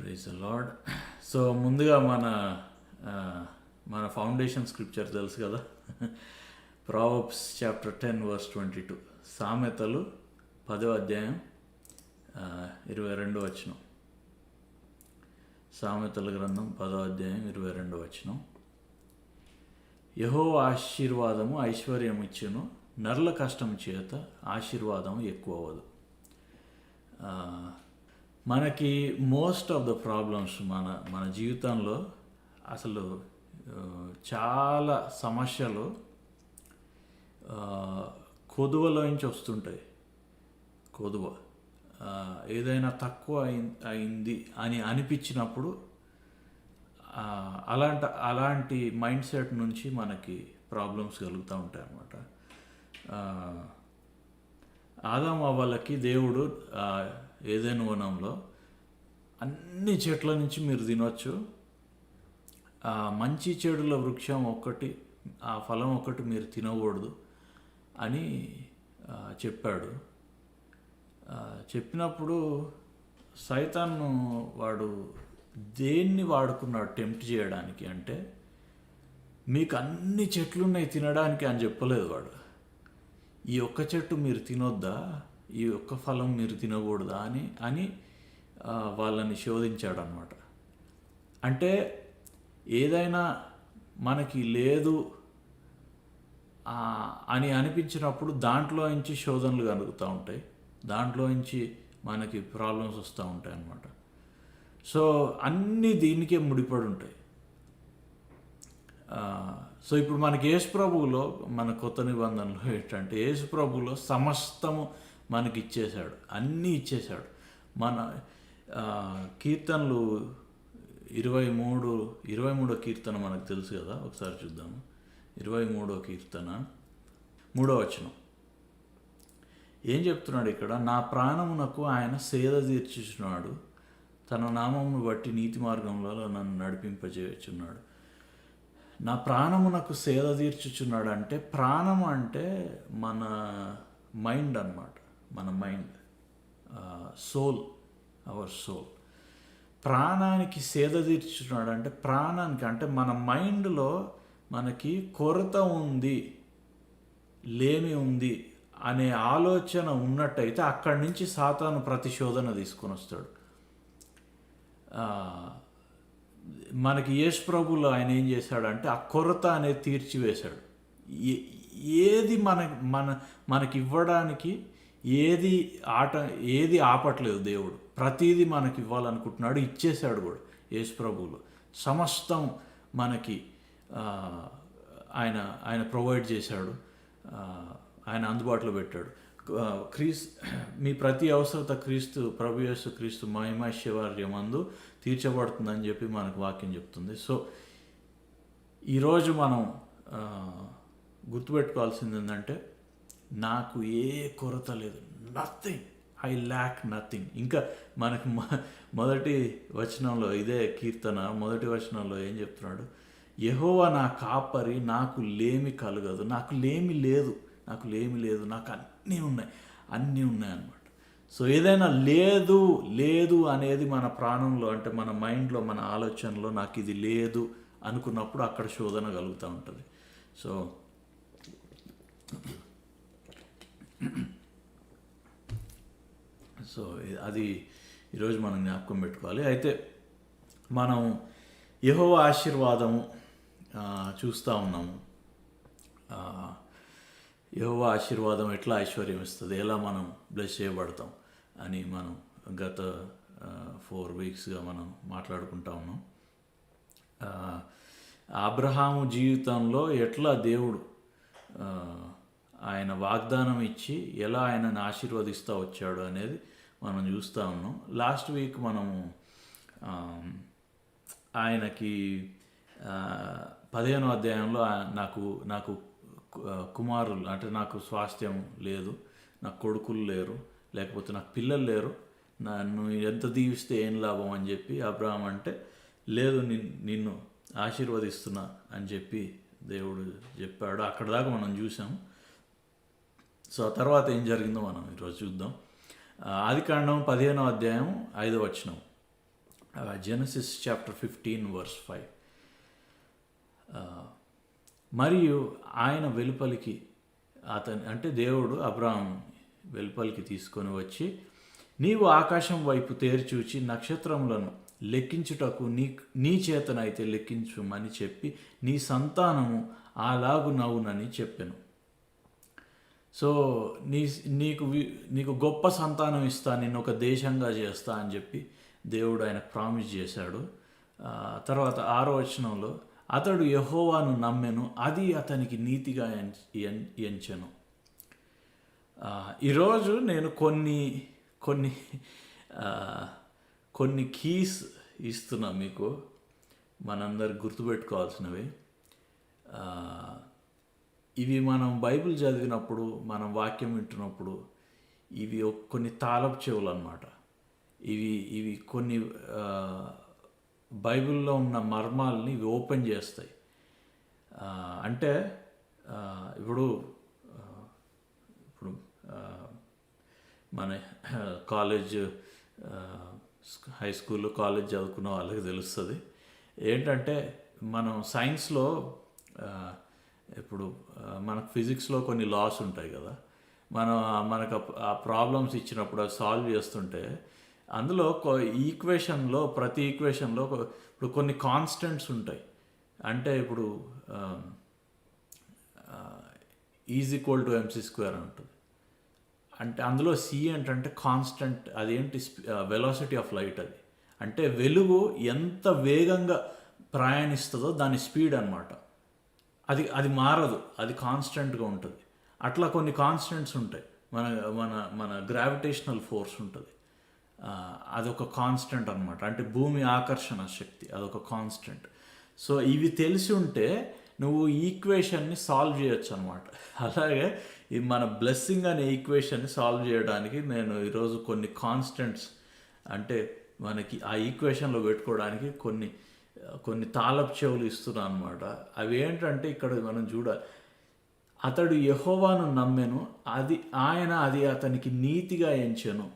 Praise the lord. So ముందుగా ఆ, మన ఫౌండేషన్ స్క్రిప్చర్ తెలుసు కదా, ప్రావర్బ్స్ చాప్టర్ 10 వర్స్ 22, సామెతలు 10వ అధ్యాయం 22వ వచనం. సామెతల గ్రంథం 10వ అధ్యాయం 22వ వచనం. యెహోవా ఆశీర్వాదము ఐశ్వర్యం ఇచ్చును, నరుల కష్టం చేత ఆశీర్వాదం ఎక్కువ అవ్వదు. మనకి మోస్ట్ ఆఫ్ ద ప్రాబ్లమ్స్ మన జీవితంలో అసలు చాలా సమస్యలు కొదువలో నుంచి వస్తుంటాయి. కొదువ ఏదైనా తక్కువ అయింది అని అనిపించినప్పుడు అలాంటి మైండ్ సెట్ నుంచి మనకి ప్రాబ్లమ్స్ కలుగుతూ ఉంటాయి అన్నమాట. ఆదాము అవ్వలకి దేవుడు ఏదైనా వనంలో అన్ని చెట్ల నుంచి మీరు తినొచ్చు, మంచి చెడుల వృక్షం ఒక్కటి, ఆ ఫలం ఒకటి మీరు తినకూడదు అని చెప్పాడు. చెప్పినప్పుడు సైతాను వాడు దేన్ని వాడుకున్నాడు టెంప్ట్ చేయడానికి అంటే, మీకు అన్ని చెట్లు ఉన్నాయి తినడానికి అని చెప్పలేదు వాడు. ఈ ఒక్క చెట్టు మీరు తినొద్దా, ఈ ఒక్క ఫలం మీరు తినకూడదా అని వాళ్ళని శోధించాడు అనమాట. అంటే ఏదైనా మనకి లేదు అని అనిపించినప్పుడు దాంట్లో నుంచి శోధనలు కలుగుతూ ఉంటాయి, దాంట్లో నుంచి మనకి ప్రాబ్లమ్స్ వస్తూ ఉంటాయి అన్నమాట. సో అన్నీ దీనికే ముడిపడి ఉంటాయి. సో ఇప్పుడు మనకి యేసు ప్రభువులో, మన కొత్త నిబంధనలో ఏంటంటే, యేసు ప్రభువులో సమస్తము మనకి ఇచ్చేశాడు, అన్నీ ఇచ్చేశాడు. మన కీర్తనలు 23వ కీర్తన మనకు తెలుసు కదా, ఒకసారి చూద్దాము. 23వ కీర్తన 3వ వచనం ఏం చెప్తున్నాడు ఇక్కడ? నా ప్రాణమునకు ఆయన సేద తీర్చుచున్నాడు, తన నామమును బట్టి నీతి మార్గంలో నన్ను నడిపింపజేయుచున్నాడు. నా ప్రాణమునకు సేద తీర్చుచున్నాడు అంటే, ప్రాణం అంటే మన మైండ్ అన్నమాట, మన మైండ్, సోల్, అవర్ సోల్. ప్రాణానికి సేద తీర్చుచున్నాడు అంటే, ప్రాణానికి అంటే మన మైండ్లో మనకి కొరత ఉంది, లేమి ఉంది అనే ఆలోచన ఉన్నట్టయితే అక్కడి నుంచి సాతాను ప్రతిశోధన తీసుకొని వస్తాడు. మనకి యేసు ప్రభువులో ఆయన ఏం చేశాడంటే ఆ కొరత అనేది తీర్చివేశాడు. ఏది మనకి ఇవ్వడానికి ఏది ఆపట్లేదు దేవుడు. ప్రతీది మనకి ఇవ్వాలనుకుంటున్నాడు, ఇచ్చేశాడు కూడా యేసు ప్రభువులో. సమస్తం మనకి ఆయన ప్రొవైడ్ చేశాడు, ఆయన అందుబాటులో పెట్టాడు. మీ ప్రతి అవసరత క్రీస్తు, ప్రభు యేసు క్రీస్తు మహిమైశ్వర్యమందు తీర్చబడుతుందని చెప్పి మనకు వాక్యం చెప్తుంది. సో ఈరోజు మనం గుర్తుపెట్టుకోవాల్సింది ఏంటంటే, నాకు ఏ కొరత లేదు, నథింగ్, ఐ ల్యాక్ నథింగ్. ఇంకా మనకు మొదటి వచనంలో, ఇదే కీర్తన మొదటి వచనంలో ఏం చెప్తున్నాడు? యెహోవా నా కాపరి, నాకు లేమి కలగదు. నాకు లేమి లేదు, నాకు అన్నీ ఉన్నాయి అన్నమాట. సో ఏదైనా లేదు అనేది మన ప్రాణంలో, అంటే మన మైండ్లో, మన ఆలోచనలో నాకు ఇది లేదు అనుకున్నప్పుడు అక్కడ శోధన కలుగుతూ ఉంటుంది. సో అది ఈరోజు మనం జ్ఞాపకం పెట్టుకోవాలి. అయితే మనం యెహోవా ఆశీర్వాదము చూస్తూ ఉన్నాము. యెహోవా ఆశీర్వాదం ఎట్లా ఐశ్వర్యం ఇస్తుంది, ఎలా మనం బ్లెస్ చేయబడతాం అని మనం గత 4 వీక్స్గా మనం మాట్లాడుకుంటా ఉన్నాం. అబ్రహాము జీవితంలో ఎట్లా దేవుడు ఆయన వాగ్దానం ఇచ్చి ఎలా ఆయనను ఆశీర్వదిస్తూ వచ్చాడు అనేది మనం చూస్తూ ఉన్నాం. లాస్ట్ వీక్ మనము ఆయనకి 15వ అధ్యాయంలో నాకు కుమారులు, అంటే నాకు స్వాస్థ్యం లేదు, నాకు కొడుకులు లేరు, లేకపోతే నాకు పిల్లలు లేరు, నన్ను ఎంత దీవిస్తే ఏం లాభం అని చెప్పి అబ్రహాం అంటే, లేదు నిన్ను ఆశీర్వదిస్తున్నా అని చెప్పి దేవుడు చెప్పాడు. అక్కడ దాకా మనం చూసాం. సో ఆ తర్వాత ఏం జరిగిందో మనం ఈరోజు చూద్దాం. ఆదికాండం 15వ అధ్యాయం 5వ వచనం. Genesis chapter 15 verse 5. మరియు ఆయన వెలుపలికి అంటే దేవుడు అబ్రాహాం వెలుపలికి తీసుకొని వచ్చి, నీవు ఆకాశం వైపు తేరిచూచి నక్షత్రములను లెక్కించుటకు నీ చేతనైతే లెక్కించుమని చెప్పి నీ సంతానము అలాగునవునని చెప్పెను. సో నీకు గొప్ప సంతానం ఇస్తా, నిన్ను ఒక దేశంగా చేస్తా అని చెప్పి దేవుడు ఆయన ప్రామిస్ చేశాడు. తర్వాత 6వ వచనంలో, అతడు యెహోవాను నమ్మెను, అది అతనికి నీతిగా ఎంచెను. ఈరోజు నేను కొన్ని కీస్ ఇస్తున్నా మీకు, మనందరు గుర్తుపెట్టుకోవాల్సినవి. ఇవి మనం బైబిల్ చదివినప్పుడు, మనం వాక్యం వింటున్నప్పుడు ఇవి కొన్ని తాళపు చెవులు అన్నమాట. ఇవి కొన్ని బైబిల్లో ఉన్న మర్మాలని ఇవి ఓపెన్ చేస్తాయి. అంటే ఇప్పుడు మన కాలేజ్, హై స్కూల్, కాలేజ్ చదువుకున్న వాళ్ళకి తెలుస్తుంది. ఏంటంటే మనం సైన్స్లో ఇప్పుడు మనకు ఫిజిక్స్లో కొన్ని లాస్ ఉంటాయి కదా, మనకు ఆ ప్రాబ్లమ్స్ ఇచ్చినప్పుడు అది సాల్వ్ చేస్తుంటే అందులో ఈక్వేషన్లో, ప్రతి ఈక్వేషన్లో ఇప్పుడు కొన్ని కాన్స్టెంట్స్ ఉంటాయి. అంటే ఇప్పుడు ఈజ్ ఈక్వల్ టు mc² అని ఉంటుంది. అంటే అందులో సి ఏంటంటే కాన్స్టెంట్, అదేంటి వెలాసిటీ ఆఫ్ లైట్. అది అంటే వెలుగు ఎంత వేగంగా ప్రయాణిస్తుందో దాని స్పీడ్ అన్నమాట. అది మారదు, అది కాన్స్టెంట్గా ఉంటుంది. అట్లా కొన్ని కాన్స్టెంట్స్ ఉంటాయి. మన మన మన గ్రావిటేషనల్ ఫోర్స్ ఉంటుంది, అదొక కాన్స్టెంట్ అనమాట. అంటే భూమి ఆకర్షణ శక్తి అదొక కాన్స్టెంట్. సో ఇవి తెలిసి ఉంటే నువ్వు ఈక్వేషన్ని సాల్వ్ చేయొచ్చు అనమాట. అలాగే ఈ మన బ్లెస్సింగ్ అనే ఈక్వేషన్ని సాల్వ్ చేయడానికి నేను ఈరోజు కొన్ని కాన్స్టెంట్స్, అంటే మనకి ఆ ఈక్వేషన్లో పెట్టుకోవడానికి కొన్ని తాళపు చెవులు ఇస్తున్నాను అనమాట. అవి ఏంటంటే ఇక్కడ మనం చూడాలి, అతడు యెహోవాను నమ్మెను, అది అతనికి నీతిగా ఎంచెను.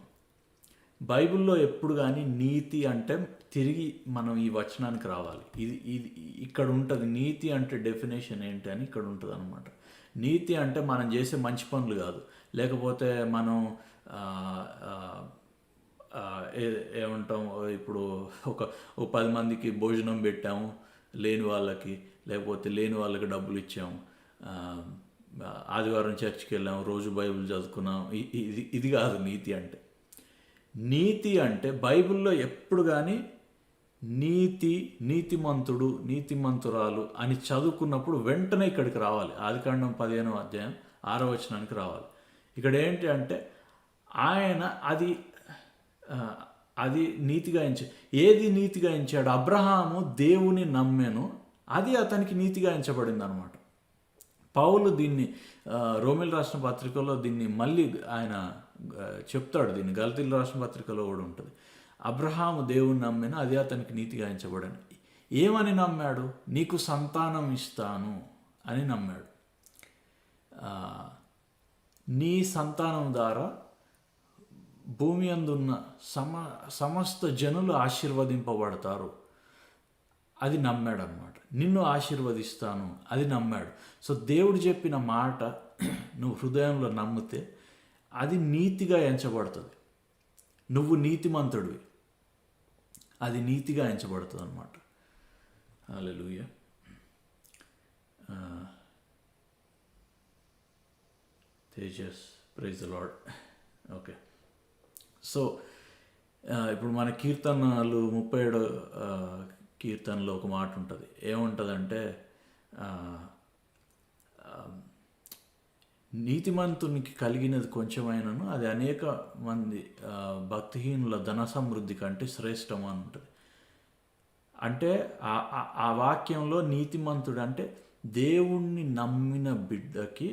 బైబిల్లో ఎప్పుడు కానీ నీతి అంటే తిరిగి మనం ఈ వచనానికి రావాలి. ఇది ఇక్కడ ఉంటుంది. నీతి అంటే డెఫినేషన్ ఏంటి అని ఇక్కడ ఉంటుంది అనమాట. నీతి అంటే మనం చేసే మంచి పనులు కాదు, లేకపోతే మనం ఏమంటాం, ఇప్పుడు ఒక 10 మందికి భోజనం పెట్టాము లేని వాళ్ళకి, లేకపోతే లేని వాళ్ళకి డబ్బులు ఇచ్చాము, ఆదివారం చర్చికి వెళ్ళాము, రోజు బైబిల్ చదువుకున్నాం. ఇది కాదు నీతి అంటే. నీతి అంటే బైబిల్లో ఎప్పుడు కానీ నీతిమంతుడు, నీతిమంతురాలు అని చదువుకున్నప్పుడు వెంటనే ఇక్కడికి రావాలి. ఆదికాండం 15వ అధ్యాయం 6వ వచనానికి రావాలి. ఇక్కడ ఏంటి అంటే ఆయన అది నీతిగా ఏది నీతిగా ఎంచాడు? అబ్రహాము దేవుని నమ్మెను, అది అతనికి నీతిగా ఎంచబడింది అనమాట. పౌలు దీన్ని రోమిల్ రాసిన పత్రికలో దీన్ని మళ్ళీ ఆయన చెప్తాడు. దీన్ని గలతీయుల రాసిన పత్రికలో కూడా ఉంటుంది. అబ్రహాము దేవుని నమ్మెను, అది అతనికి నీతిగా ఎంచబడను. ఏమని నమ్మాడు? నీకు సంతానం ఇస్తాను అని నమ్మాడు. నీ సంతానం ద్వారా భూమి అందున్న సమస్త జనులు ఆశీర్వదింపబడతారు, అది నమ్మాడు అనమాట. నిన్ను ఆశీర్వదిస్తాను, అది నమ్మాడు. సో దేవుడు చెప్పిన మాట నువ్వు హృదయంలో నమ్మితే అది నీతిగా ఎంచబడుతుంది. నువ్వు నీతిమంతుడివి, అది నీతిగా ఎంచబడుతుంది అనమాట. Hallelujah. Tejas, praise the Lord. Okay, so ఇప్పుడు మన కీర్తనలు 37 కీర్తనలో ఒక మాట ఉంటుంది. ఏముంటుందంటే, నీతిమంతునికి కలిగినది కొంచెమైనను అది అనేక మంది భక్తిహీనుల ధన సమృద్ధి కంటే శ్రేష్టం అని ఉంటుంది. అంటే ఆ వాక్యంలో నీతిమంతుడు అంటే దేవుణ్ణి నమ్మిన బిడ్డకి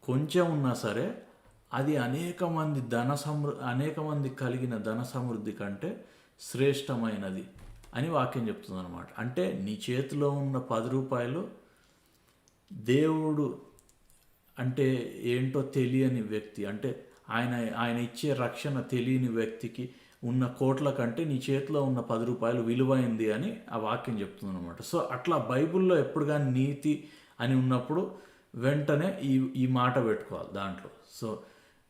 కొంచెం ఉన్నా సరే అది అనేక మంది కలిగిన ధన సమృద్ధి కంటే శ్రేష్టమైనది అని వాక్యం చెప్తుంది అనమాట. అంటే నీ చేతిలో ఉన్న 10 రూపాయలు దేవుడు అంటే ఏంటో తెలియని వ్యక్తి, అంటే ఆయన ఇచ్చే రక్షణ తెలియని వ్యక్తికి ఉన్న కోట్ల కంటే నీ చేతిలో ఉన్న 10 రూపాయలు విలువైంది అని ఆ వాక్యం చెప్తుంది అనమాట. సో అట్లా బైబిల్లో ఎప్పుడు కానీ నీతి అని ఉన్నప్పుడు వెంటనే ఈ మాట పెట్టుకోవాలి దాంట్లో. సో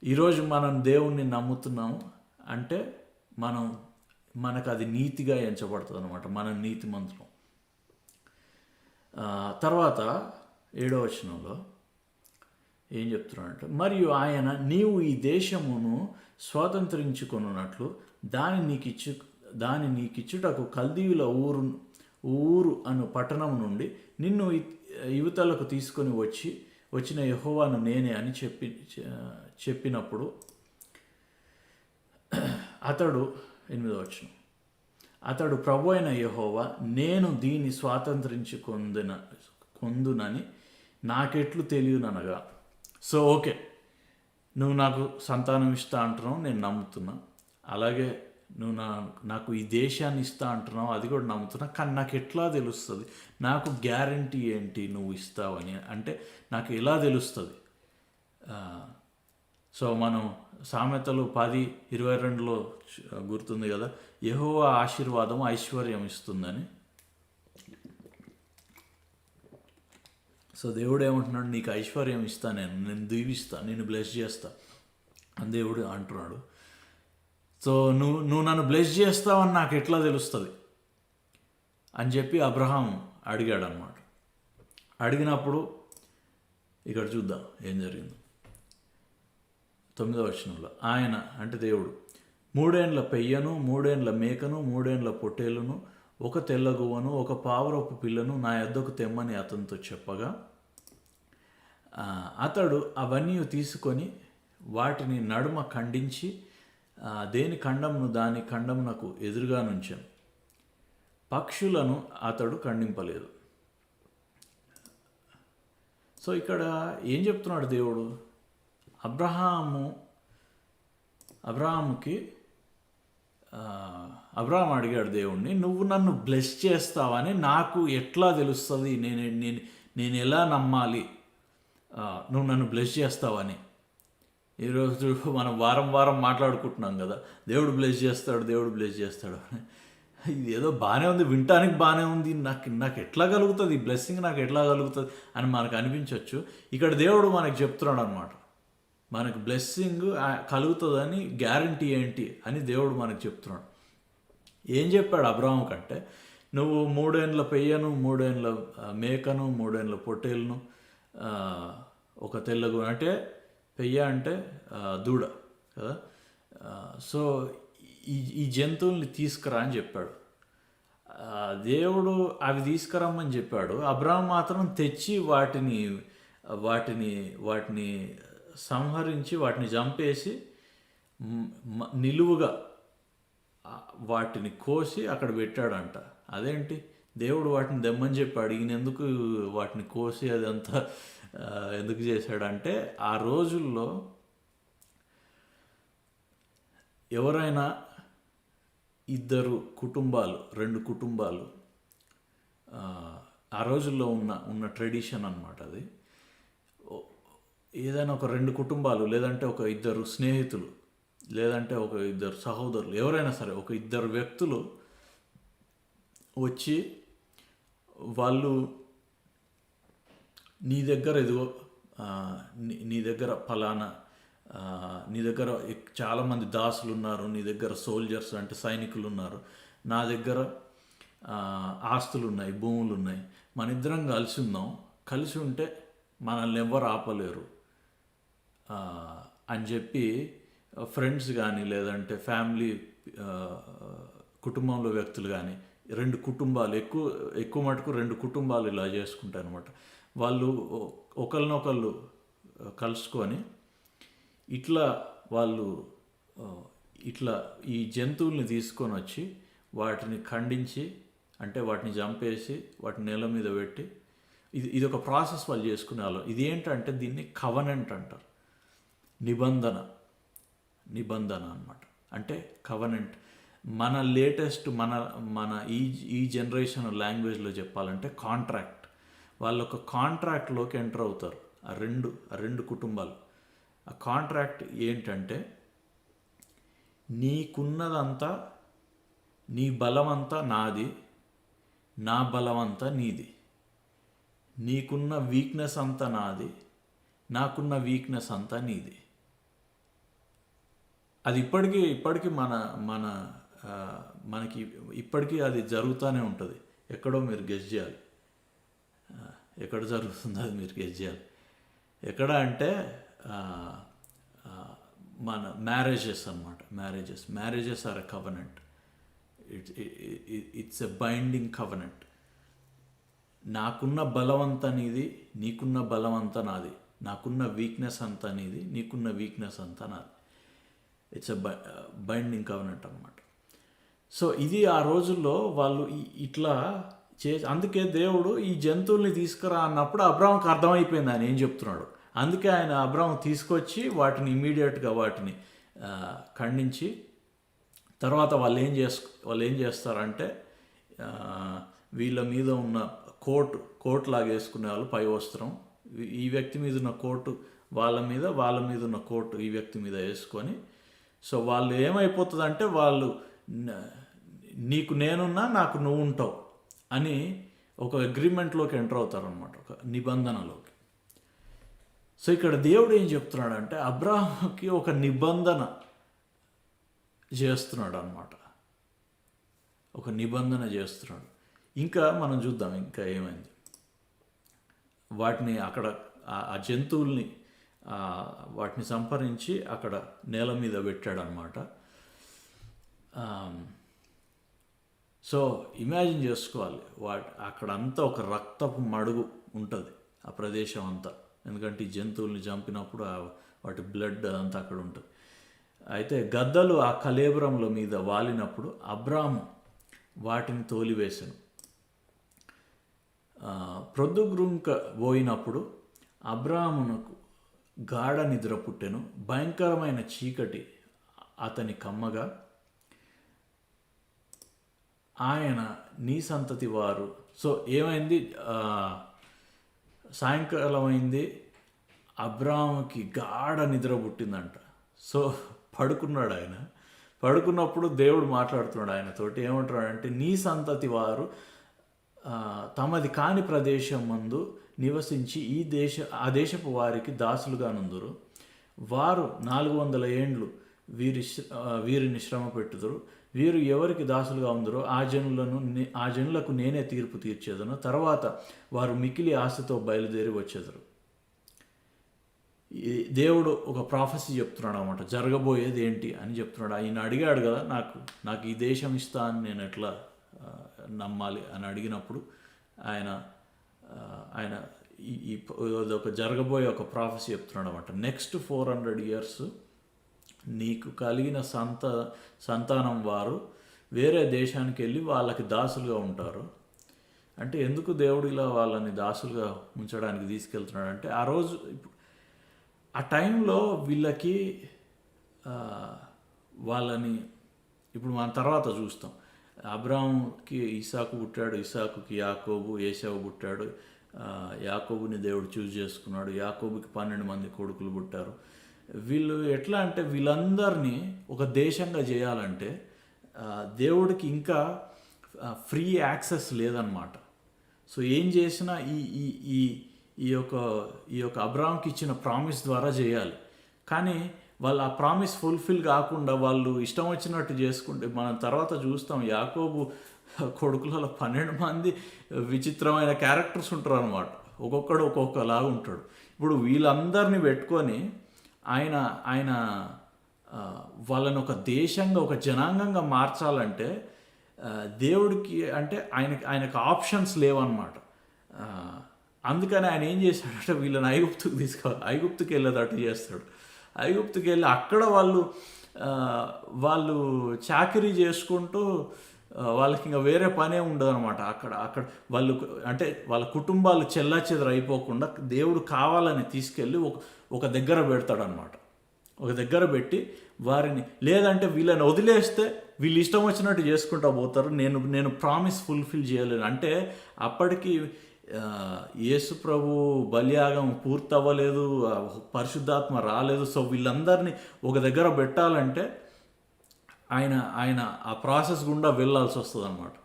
ఈరోజు మనం దేవుణ్ణి నమ్ముతున్నాము అంటే మనకు అది నీతిగా ఎంచబడుతుంది అనమాట, మనం నీతిమంతులం. తర్వాత 7వ వచనంలో ఏం చెప్తున్నాడంటే, మరియు ఆయన నీవు ఈ దేశమును స్వాతంత్రించుకొనున్నట్లు దాని నీకిచ్చుటకు కల్దీయుల ఊరు అను పట్టణం నుండి నిన్ను యువతలకు తీసుకొని వచ్చిన యెహోవాను నేనే అని చెప్పినప్పుడు అతడు 8వ వచనం, అతడు ప్రభు అయిన యెహోవా నేను దీన్ని కొందునని నాకెట్లు తెలియననగా. సో ఓకే, నువ్వు నాకు సంతానం ఇస్తా అంటున్నావు, నేను నమ్ముతున్నా. అలాగే నువ్వు నాకు ఈ దేశాన్ని ఇస్తా అంటున్నావు, అది కూడా నమ్ముతున్నా. కానీ నాకు ఎట్లా తెలుస్తుంది, నాకు గ్యారంటీ ఏంటి నువ్వు ఇస్తావని అంటే నాకు ఎలా తెలుస్తుంది? సో మనం సామెతలు 10:22లో గుర్తుంది కదా, యెహోవా ఆశీర్వాదం ఐశ్వర్యం ఇస్తుందని. సో దేవుడు ఏమంటున్నాడు, నీకు ఐశ్వర్యం ఇస్తా, నేను దీవిస్తా, నేను బ్లెస్ చేస్తా అని దేవుడు అంటున్నాడు. సో నువ్వు నన్ను బ్లెస్ చేస్తావని నాకు ఎట్లా తెలుస్తుంది అని చెప్పి అబ్రహాం అడిగాడు అనమాట. అడిగినప్పుడు ఇక్కడ చూద్దాం ఏం జరిగింది. 9వ వచనంలో ఆయన అంటే దేవుడు 3 ఏండ్ల పెయ్యను, 3 ఏండ్ల మేకను, 3 ఏండ్ల పొట్టేలును, 1 తెల్లగువ్వను, 1 పావురపు పిల్లను నా యొద్దకు తెమ్మని అతనితో చెప్పగా అతడు అవన్నీ తీసుకొని వాటిని నడుమ ఖండించి దేని ఖండమును దాని ఖండమునకు ఎదురుగా నుంచాను. పక్షులను అతడు ఖండింపలేదు. సో ఇక్కడ ఏం చెప్తున్నాడు దేవుడు, అబ్రహాం అడిగాడు దేవుణ్ణి, నువ్వు నన్ను బ్లెస్ చేస్తావని నాకు ఎట్లా తెలుస్తుంది, నేను ఎలా నమ్మాలి నువ్వు నన్ను బ్లెస్ చేస్తావని. ఈరోజు మనం వారం మాట్లాడుకుంటున్నాం కదా, దేవుడు బ్లెస్ చేస్తాడు అని. ఇది ఏదో బాగానే ఉంది, వినటానికి బాగానే ఉంది, నాకు ఎట్లా కలుగుతుంది, ఈ బ్లెస్సింగ్ నాకు ఎట్లా కలుగుతుంది అని మనకు అనిపించవచ్చు. ఇక్కడ దేవుడు మనకు చెప్తున్నాడు అనమాట, మనకు బ్లెస్సింగ్ కలుగుతుందని గ్యారంటీ ఏంటి అని దేవుడు మనకు చెప్తున్నాడు. ఏం చెప్పాడు అబ్రహాం కంటే, నువ్వు 3 ఏండ్ల పెయ్యను, 3 ఏండ్ల మేకను, 3 ఏండ్ల పొట్టేలును, 1 తెల్లగు అంటే పెయ్య అంటే దూడ కదా. సో ఈ జంతువుల్ని తీసుకురా అని చెప్పాడు దేవుడు. అవి తీసుకురమ్మని చెప్పాడు. అబ్రహాం మాత్రం తెచ్చి వాటిని సంహరించి వాటిని చంపేసి నిలువుగా వాటిని కోసి అక్కడ పెట్టాడంట. అదేంటి, దేవుడు వాటిని దెమ్మని చెప్పాడు, ఈయన ఎందుకు వాటిని కోసి అదంతా ఎందుకు చేశాడంటే, ఆ రోజుల్లో ఎవరైనా 2 కుటుంబాలు 2 కుటుంబాలు ఆ రోజుల్లో ఉన్న ట్రెడిషన్ అన్నమాట అది. ఏదైనా ఒక 2 కుటుంబాలు లేదంటే ఒక 2 స్నేహితులు లేదంటే ఒక 2 సహోదరులు ఎవరైనా సరే, ఒక 2 వ్యక్తులు వచ్చి వాళ్ళు నీ దగ్గర ఇదిగో నీ దగ్గర ఫలానా నీ దగ్గర చాలామంది దాసులు ఉన్నారు, నీ దగ్గర సోల్జర్స్ అంటే సైనికులు ఉన్నారు, నా దగ్గర ఆస్తులు ఉన్నాయి, భూములు ఉన్నాయి, మన ఇద్దరం కలిసి ఉందాం, కలిసి ఉంటే మనల్ని ఎవరు ఆపలేరు అని చెప్పి ఫ్రెండ్స్ కానీ లేదంటే ఫ్యామిలీ కుటుంబంలో వ్యక్తులు కానీ 2 కుటుంబాలు ఎక్కువ మటుకు 2 కుటుంబాలు ఇలా చేసుకుంటారు అనమాట. వాళ్ళు ఒకరినొకళ్ళు కలుసుకొని ఇట్లా ఈ జంతువుల్ని తీసుకొని వచ్చి వాటిని ఖండించి అంటే వాటిని చంపేసి వాటిని నేల మీద పెట్టి ఇది ఒక ప్రాసెస్ వాళ్ళు చేసుకునే వాళ్ళు. ఇది ఏంటంటే దీన్ని కవనెంట్ అంటారు, నిబంధన అన్నమాట. అంటే కవనెంట్ మన లేటెస్ట్ మన ఈ జనరేషన్ లాంగ్వేజ్లో చెప్పాలంటే కాంట్రాక్ట్. వాళ్ళు ఒక కాంట్రాక్ట్లోకి ఎంటర్ అవుతారు ఆ రెండు కుటుంబాలు. ఆ కాంట్రాక్ట్ ఏంటంటే, నీకున్నదంతా, నీ బలమంతా నాది, నా బలమంతా నీది. నీకున్న వీక్నెస్ అంతా నాది, నాకున్న వీక్నెస్ అంతా నీది. అది ఇప్పటికీ మన మన మనకి ఇప్పటికీ అది జరుగుతూనే ఉంటుంది. ఎక్కడో మీరు గెస్ చేయాలి, ఎక్కడ జరుగుతుందో అది మీరు గెస్ చేయాలి. ఎక్కడ అంటే మన మ్యారేజెస్ అన్నమాట. Marriages are a covenant. It's a binding covenant. నాకున్న బలవంతా నీది, నీకున్న బలవంతా నాది. నాకున్న వీక్నెస్ అంతా నీది, నీకున్న వీక్నెస్ అంతా నాది. ఇట్స్ ఎ బైండింగ్ కవనెంట్ అన్నమాట. సో ఇది ఆ రోజుల్లో వాళ్ళు ఇట్లా అందుకే దేవుడు ఈ జంతువుల్ని తీసుకురా అన్నప్పుడు అబ్రాహాంకి అర్థమైపోయింది ఆయన ఏం చెప్తున్నాడు. అందుకే ఆయన అబ్రాహాం తీసుకొచ్చి వాటిని ఇమీడియట్గా వాటిని ఖండించి, తర్వాత వాళ్ళు ఏం చేస్తారంటే వీళ్ళ మీద ఉన్న కోట్ లాగా వేసుకునే వాళ్ళు పై వస్త్రం, ఈ వ్యక్తి మీద ఉన్న కోటు వాళ్ళ మీద ఉన్న కోటు ఈ వ్యక్తి మీద వేసుకొని, సో వాళ్ళు ఏమైపోతుందంటే వాళ్ళు నీకు నేనున్నా నాకు నువ్వు ఉంటావు అని ఒక అగ్రిమెంట్లోకి ఎంటర్ అవుతారనమాట, ఒక నిబంధనలోకి. సో ఇక్కడ దేవుడు ఏం చెప్తున్నాడంటే అబ్రాహాంకి ఒక నిబంధన చేస్తున్నాడు అనమాట, ఒక నిబంధన చేస్తున్నాడు. ఇంకా మనం చూద్దాం ఇంకా ఏమైంది. వాటిని అక్కడ ఆ జంతువుల్ని వాటిని సంహరించి అక్కడ నేల మీద పెట్టాడనమాట. సో ఇమాజిన్ చేసుకోవాలి, అక్కడంతా ఒక రక్తపు మడుగు ఉంటుంది ఆ ప్రదేశం అంతా, ఎందుకంటే ఈ జంతువుల్ని చంపినప్పుడు వాటి బ్లడ్ అంతా అక్కడ ఉంటుంది. అయితే గద్దలు ఆ కళేబరంల మీద వాలినప్పుడు అబ్రాము వాటిని తోలివేశాను. ప్రొద్దుగ్రుంక పోయినప్పుడు అబ్రామునకు గాఢ నిద్ర పుట్టెను, భయంకరమైన చీకటి అతని కమ్మగా, ఆయన నీ సంతతి వారు. సో ఏమైంది, సాయంకాలం అయింది, అబ్రాముకి గాఢ నిద్ర పుట్టిందంట. సో పడుకున్నాడు ఆయన. పడుకున్నప్పుడు దేవుడు మాట్లాడుతున్నాడు ఆయనతోటి. ఏమంటున్నాడంటే నీ సంతతి వారు తమది కాని ప్రదేశం మందు నివసించి ఆ దేశపు వారికి దాసులుగా నుందురు. వారు 400 ఏండ్లు వీరిని శ్రమ పెట్టుదురు. వీరు ఎవరికి దాసులుగా ఉందరో ఆ జనులకు నేనే తీర్పు తీర్చేదను. తర్వాత వారు మికిలి ఆశతో బయలుదేరి వచ్చేదరు. దేవుడు ఒక ప్రాఫెసీ చెప్తున్నాడు అన్నమాట, జరగబోయేది ఏంటి అని చెప్తున్నాడు. ఆయన అడిగాడు కదా, నాకు ఈ దేశం ఇస్తా అని నేను ఎట్లా నమ్మాలి అని అడిగినప్పుడు ఆయన ఒక జరగబోయే ఒక ప్రాఫెసీ చెప్తున్నాడు అన్నమాట. నెక్స్ట్ 400 years నీకు కలిగిన సంతానం వారు వేరే దేశానికి వెళ్ళి వాళ్ళకి దాసులుగా ఉంటారు. అంటే ఎందుకు దేవుడు ఇలా వాళ్ళని దాసులుగా ఉంచడానికి తీసుకెళ్తున్నాడు అంటే, ఆ రోజు ఆ టైంలో వీళ్ళకి వాళ్ళని ఇప్పుడు మనం తర్వాత చూస్తాం. అబ్రాహాంకి ఇసాకు పుట్టాడు, ఇసాకుకి యాకోబు, ఏశావు పుట్టాడు. యాకోబుని దేవుడు చూస్ చేసుకున్నాడు. యాకోబుకి 12 మంది కొడుకులు పుట్టారు. వీళ్ళు ఎట్లా అంటే వీళ్ళందరినీ ఒక దేశంగా చేయాలంటే దేవుడికి ఇంకా ఫ్రీ యాక్సెస్ లేదన్నమాట. సో ఏం చేసినా ఈ యొక్క అబ్రాహాంకి ఇచ్చిన ప్రామిస్ ద్వారా చేయాలి. కానీ వాళ్ళు ఆ ప్రామిస్ ఫుల్ఫిల్ కాకుండా వాళ్ళు ఇష్టం వచ్చినట్టు చేసుకుంటే మనం తర్వాత చూస్తాం. యాకోబు కొడుకులలో 12 మంది విచిత్రమైన క్యారెక్టర్స్ ఉంటారు అనమాట. ఒక్కొక్కడు ఒక్కొక్కలాగా ఉంటాడు. ఇప్పుడు వీళ్ళందరినీ పెట్టుకొని ఆయన వాళ్ళని ఒక దేశంగా, ఒక జనాంగంగా మార్చాలంటే దేవుడికి అంటే ఆయనకు ఆప్షన్స్ లేవన్నమాట. అందుకని ఆయన ఏం చేశాడంటే వీళ్ళని ఐగుప్తుకి వెళ్ళేటట్టు చేస్తాడు. ఐగుప్తుకి వెళ్ళి అక్కడ వాళ్ళు చాకరీ చేసుకుంటూ వాళ్ళకి ఇంకా వేరే పనే ఉండదు అనమాట. అక్కడ వాళ్ళు అంటే వాళ్ళ కుటుంబాలు చెల్లాచెదరు అయిపోకుండా దేవుడు కావాలని తీసుకెళ్ళి ఒక దగ్గర పెడతాడనమాట. ఒక దగ్గర పెట్టి వారిని, లేదంటే వీళ్ళని వదిలేస్తే వీళ్ళు ఇష్టం వచ్చినట్టు చేసుకుంటూ పోతారు, నేను ప్రామిస్ ఫుల్ఫిల్ చేయలేను అంటే. అప్పటికి యేసు ప్రభు బలియాగం పూర్తవ్వలేదు, పరిశుద్ధాత్మ రాలేదు. సో వీళ్ళందరినీ ఒక దగ్గర పెట్టాలంటే ఆయన ఆయన ఆ ప్రాసెస్ గుండా వెళ్ళాల్సి వస్తుంది అనమాట.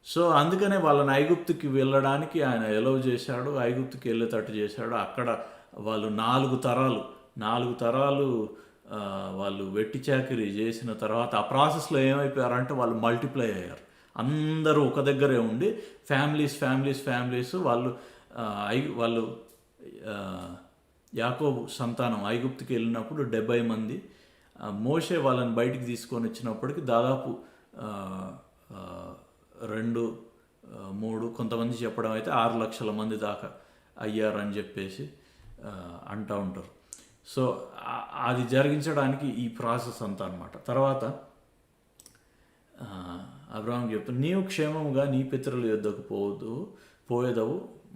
సో అందుకనే వాళ్ళని ఐగుప్తుకి వెళ్ళడానికి ఆయన ఎలవ్ చేశాడు, ఐగుప్తుకి వెళ్ళేటట్టు చేశాడు. అక్కడ వాళ్ళు 4 తరాలు వాళ్ళు వెట్టి చాకిరీ చేసిన తర్వాత ఆ ప్రాసెస్లో ఏమైపోయారంటే వాళ్ళు మల్టిప్లై అయ్యారు. అందరూ ఒక దగ్గరే ఉండి ఫ్యామిలీస్ వాళ్ళు వాళ్ళు యాకోబు సంతానం ఐగుప్తుకి వెళ్ళినప్పుడు 70 మంది. మోషే వాళ్ళని బయటికి తీసుకొని వచ్చినప్పటికి దాదాపు 2-3 కొంతమంది చెప్పడం అయితే 6 లక్షల మంది దాకా అయ్యారని చెప్పేసి అంటూ ఉంటారు. సో అది జరిగించడానికి ఈ ప్రాసెస్ అంతా అనమాట. తర్వాత అబ్రాహాం చెప్తాను, నీవు క్షేమముగా నీ పితరుల యొద్దకు పోయేదవు,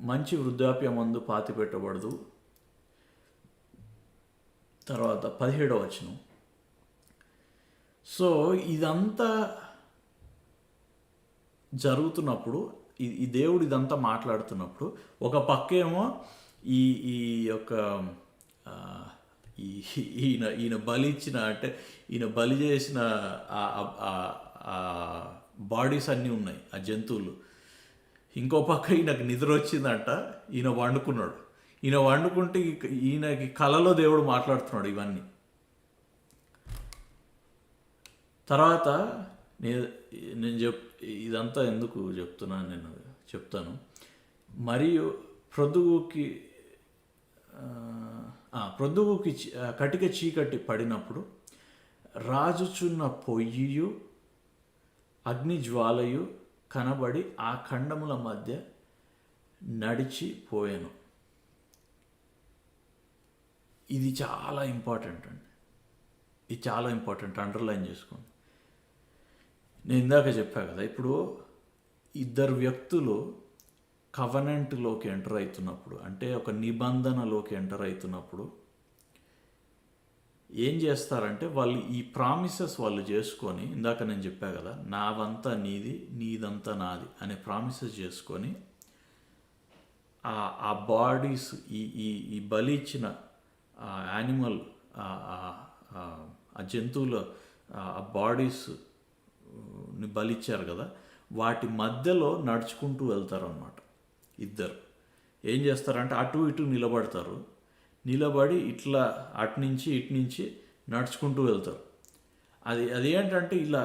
మంచి వృద్ధాప్యమందు పాతి పెట్టబడదు. తర్వాత 17వ వచనం. సో ఇదంతా జరుగుతున్నప్పుడు, ఈ దేవుడు ఇదంతా మాట్లాడుతున్నప్పుడు ఒక పక్కేమో ఈ ఈ యొక్క ఈయన బలి ఇచ్చిన, అంటే ఈయన బలి చేసిన బాడీస్ అన్నీ ఉన్నాయి, ఆ జంతువులు. ఇంకో పక్క ఈయనకు నిద్ర వచ్చిందంట, ఈయన వండుకున్నాడు. ఈయన వండుకుంటే ఈయనకి కలలో దేవుడు మాట్లాడుతున్నాడు ఇవన్నీ. తర్వాత నేను ఇదంతా ఎందుకు చెప్తున్నాను, నేను చెప్తాను. మరియు ప్రొద్దుగుకి కటిక చీకటి పడినప్పుడు రాజుచున్న పొయ్యియు అగ్ని జ్వాలయు కనబడి ఆ ఖండముల మధ్య నడిచిపోయాను. ఇది చాలా ఇంపార్టెంట్ అండి, ఇది చాలా ఇంపార్టెంట్, అండర్లైన్ చేసుకోండి. నేను ఇందాక చెప్పా కదా, ఇప్పుడు ఇద్దరు వ్యక్తులు కవనెంట్లోకి ఎంటర్ అవుతున్నప్పుడు, అంటే ఒక నిబంధనలోకి ఎంటర్ అవుతున్నప్పుడు ఏం చేస్తారంటే వాళ్ళు ఈ ప్రామిసెస్ వాళ్ళు చేసుకొని, ఇందాక నేను చెప్పా కదా, నావంతా నీది నీదంతా నాది అనే ప్రామిసెస్ చేసుకొని ఆ బాడీస్ ఈ బలి ఇచ్చిన యానిమల్ ఆ జంతువుల ఆ బాడీస్ని బలిచ్చారు కదా, వాటి మధ్యలో నడుచుకుంటూ వెళ్తారు అన్నమాట. ఇద్దరు ఏం చేస్తారంటే అటు ఇటు నిలబడతారు, నిలబడి ఇట్లా ఇటు నుంచి నడుచుకుంటూ వెళ్తారు. అది ఏంటంటే ఇలా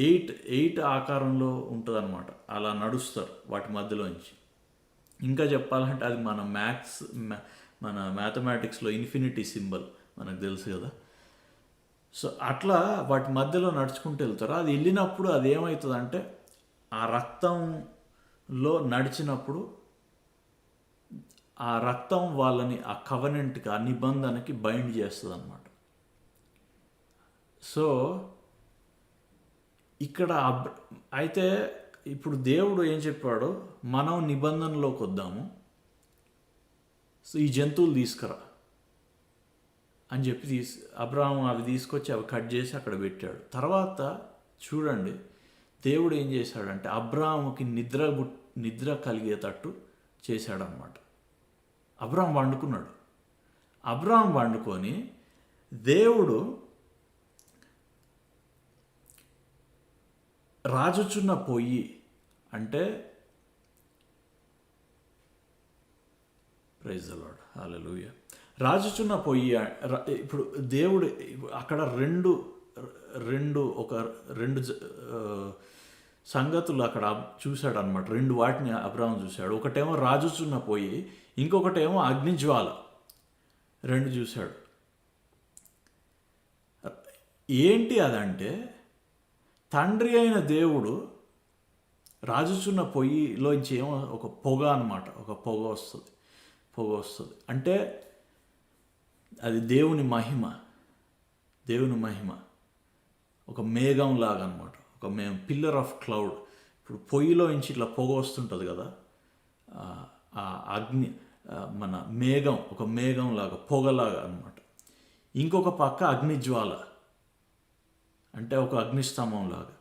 8 ఆకారంలో ఉంటుంది అనమాట. అలా నడుస్తారు వాటి మధ్యలోంచి. ఇంకా చెప్పాలంటే అది మన మ్యాథమెటిక్స్లో ఇన్ఫినిటీ సింబల్ మనకు తెలుసు కదా. సో అట్లా వాటి మధ్యలో నడుచుకుంటూ వెళ్తారు. అది వెళ్ళినప్పుడు అది ఏమవుతుందంటే ఆ రక్తంలో నడిచినప్పుడు ఆ రక్తం వాళ్ళని ఆ కవనెంట్కి, ఆ నిబంధనకి బైండ్ చేస్తుంది అన్నమాట. సో ఇక్కడ అయితే ఇప్పుడు దేవుడు ఏం చెప్పాడు, మనం నిబంధనలోకి వద్దాము, సో ఈ జంతువులు తీసుకురా అని చెప్పి అబ్రాహాము అవి తీసుకొచ్చి అవి కట్ చేసి అక్కడ పెట్టాడు. తర్వాత చూడండి దేవుడు ఏం చేశాడంటే అబ్రాహాముకి నిద్ర కలిగేటట్టు చేశాడనమాట. అబ్రాహాం వండుకున్నాడు. అబ్రాహాం వండుకొని దేవుడు రాజుచున్న పొయ్యి, అంటే ప్రైజ్ ది లార్డ్, హల్లెలూయా, రాజుచున్న పొయ్యి. ఇప్పుడు దేవుడు అక్కడ రెండు సంగతులు అక్కడ చూశాడు అనమాట. 2 వాటిని అబ్రాహాం చూశాడు. ఒకటేమో రాజుచున్న పొయ్యి, ఇంకొకటేమో అగ్నిజ్వాల. 2 చూశాడు. ఏంటి అదంటే తండ్రి అయిన దేవుడు రాజుచున్న పొయ్యిలోంచి ఏమో ఒక పొగ అనమాట, ఒక పొగ వస్తుంది. అంటే అది దేవుని మహిమ, ఒక మేఘం లాగా అనమాట, ఒక పిల్లర్ ఆఫ్ క్లౌడ్. ఇప్పుడు పొయ్యిలో నుంచి ఇట్లా పొగ వస్తుంటుంది కదా, ఆ అగ్ని మన మేఘం, ఒక మేఘం లాగా, పొగలాగా అనమాట. ఇంకొక పక్క అగ్నిజ్వాల, అంటే ఒక అగ్నిస్తంభం లాగా.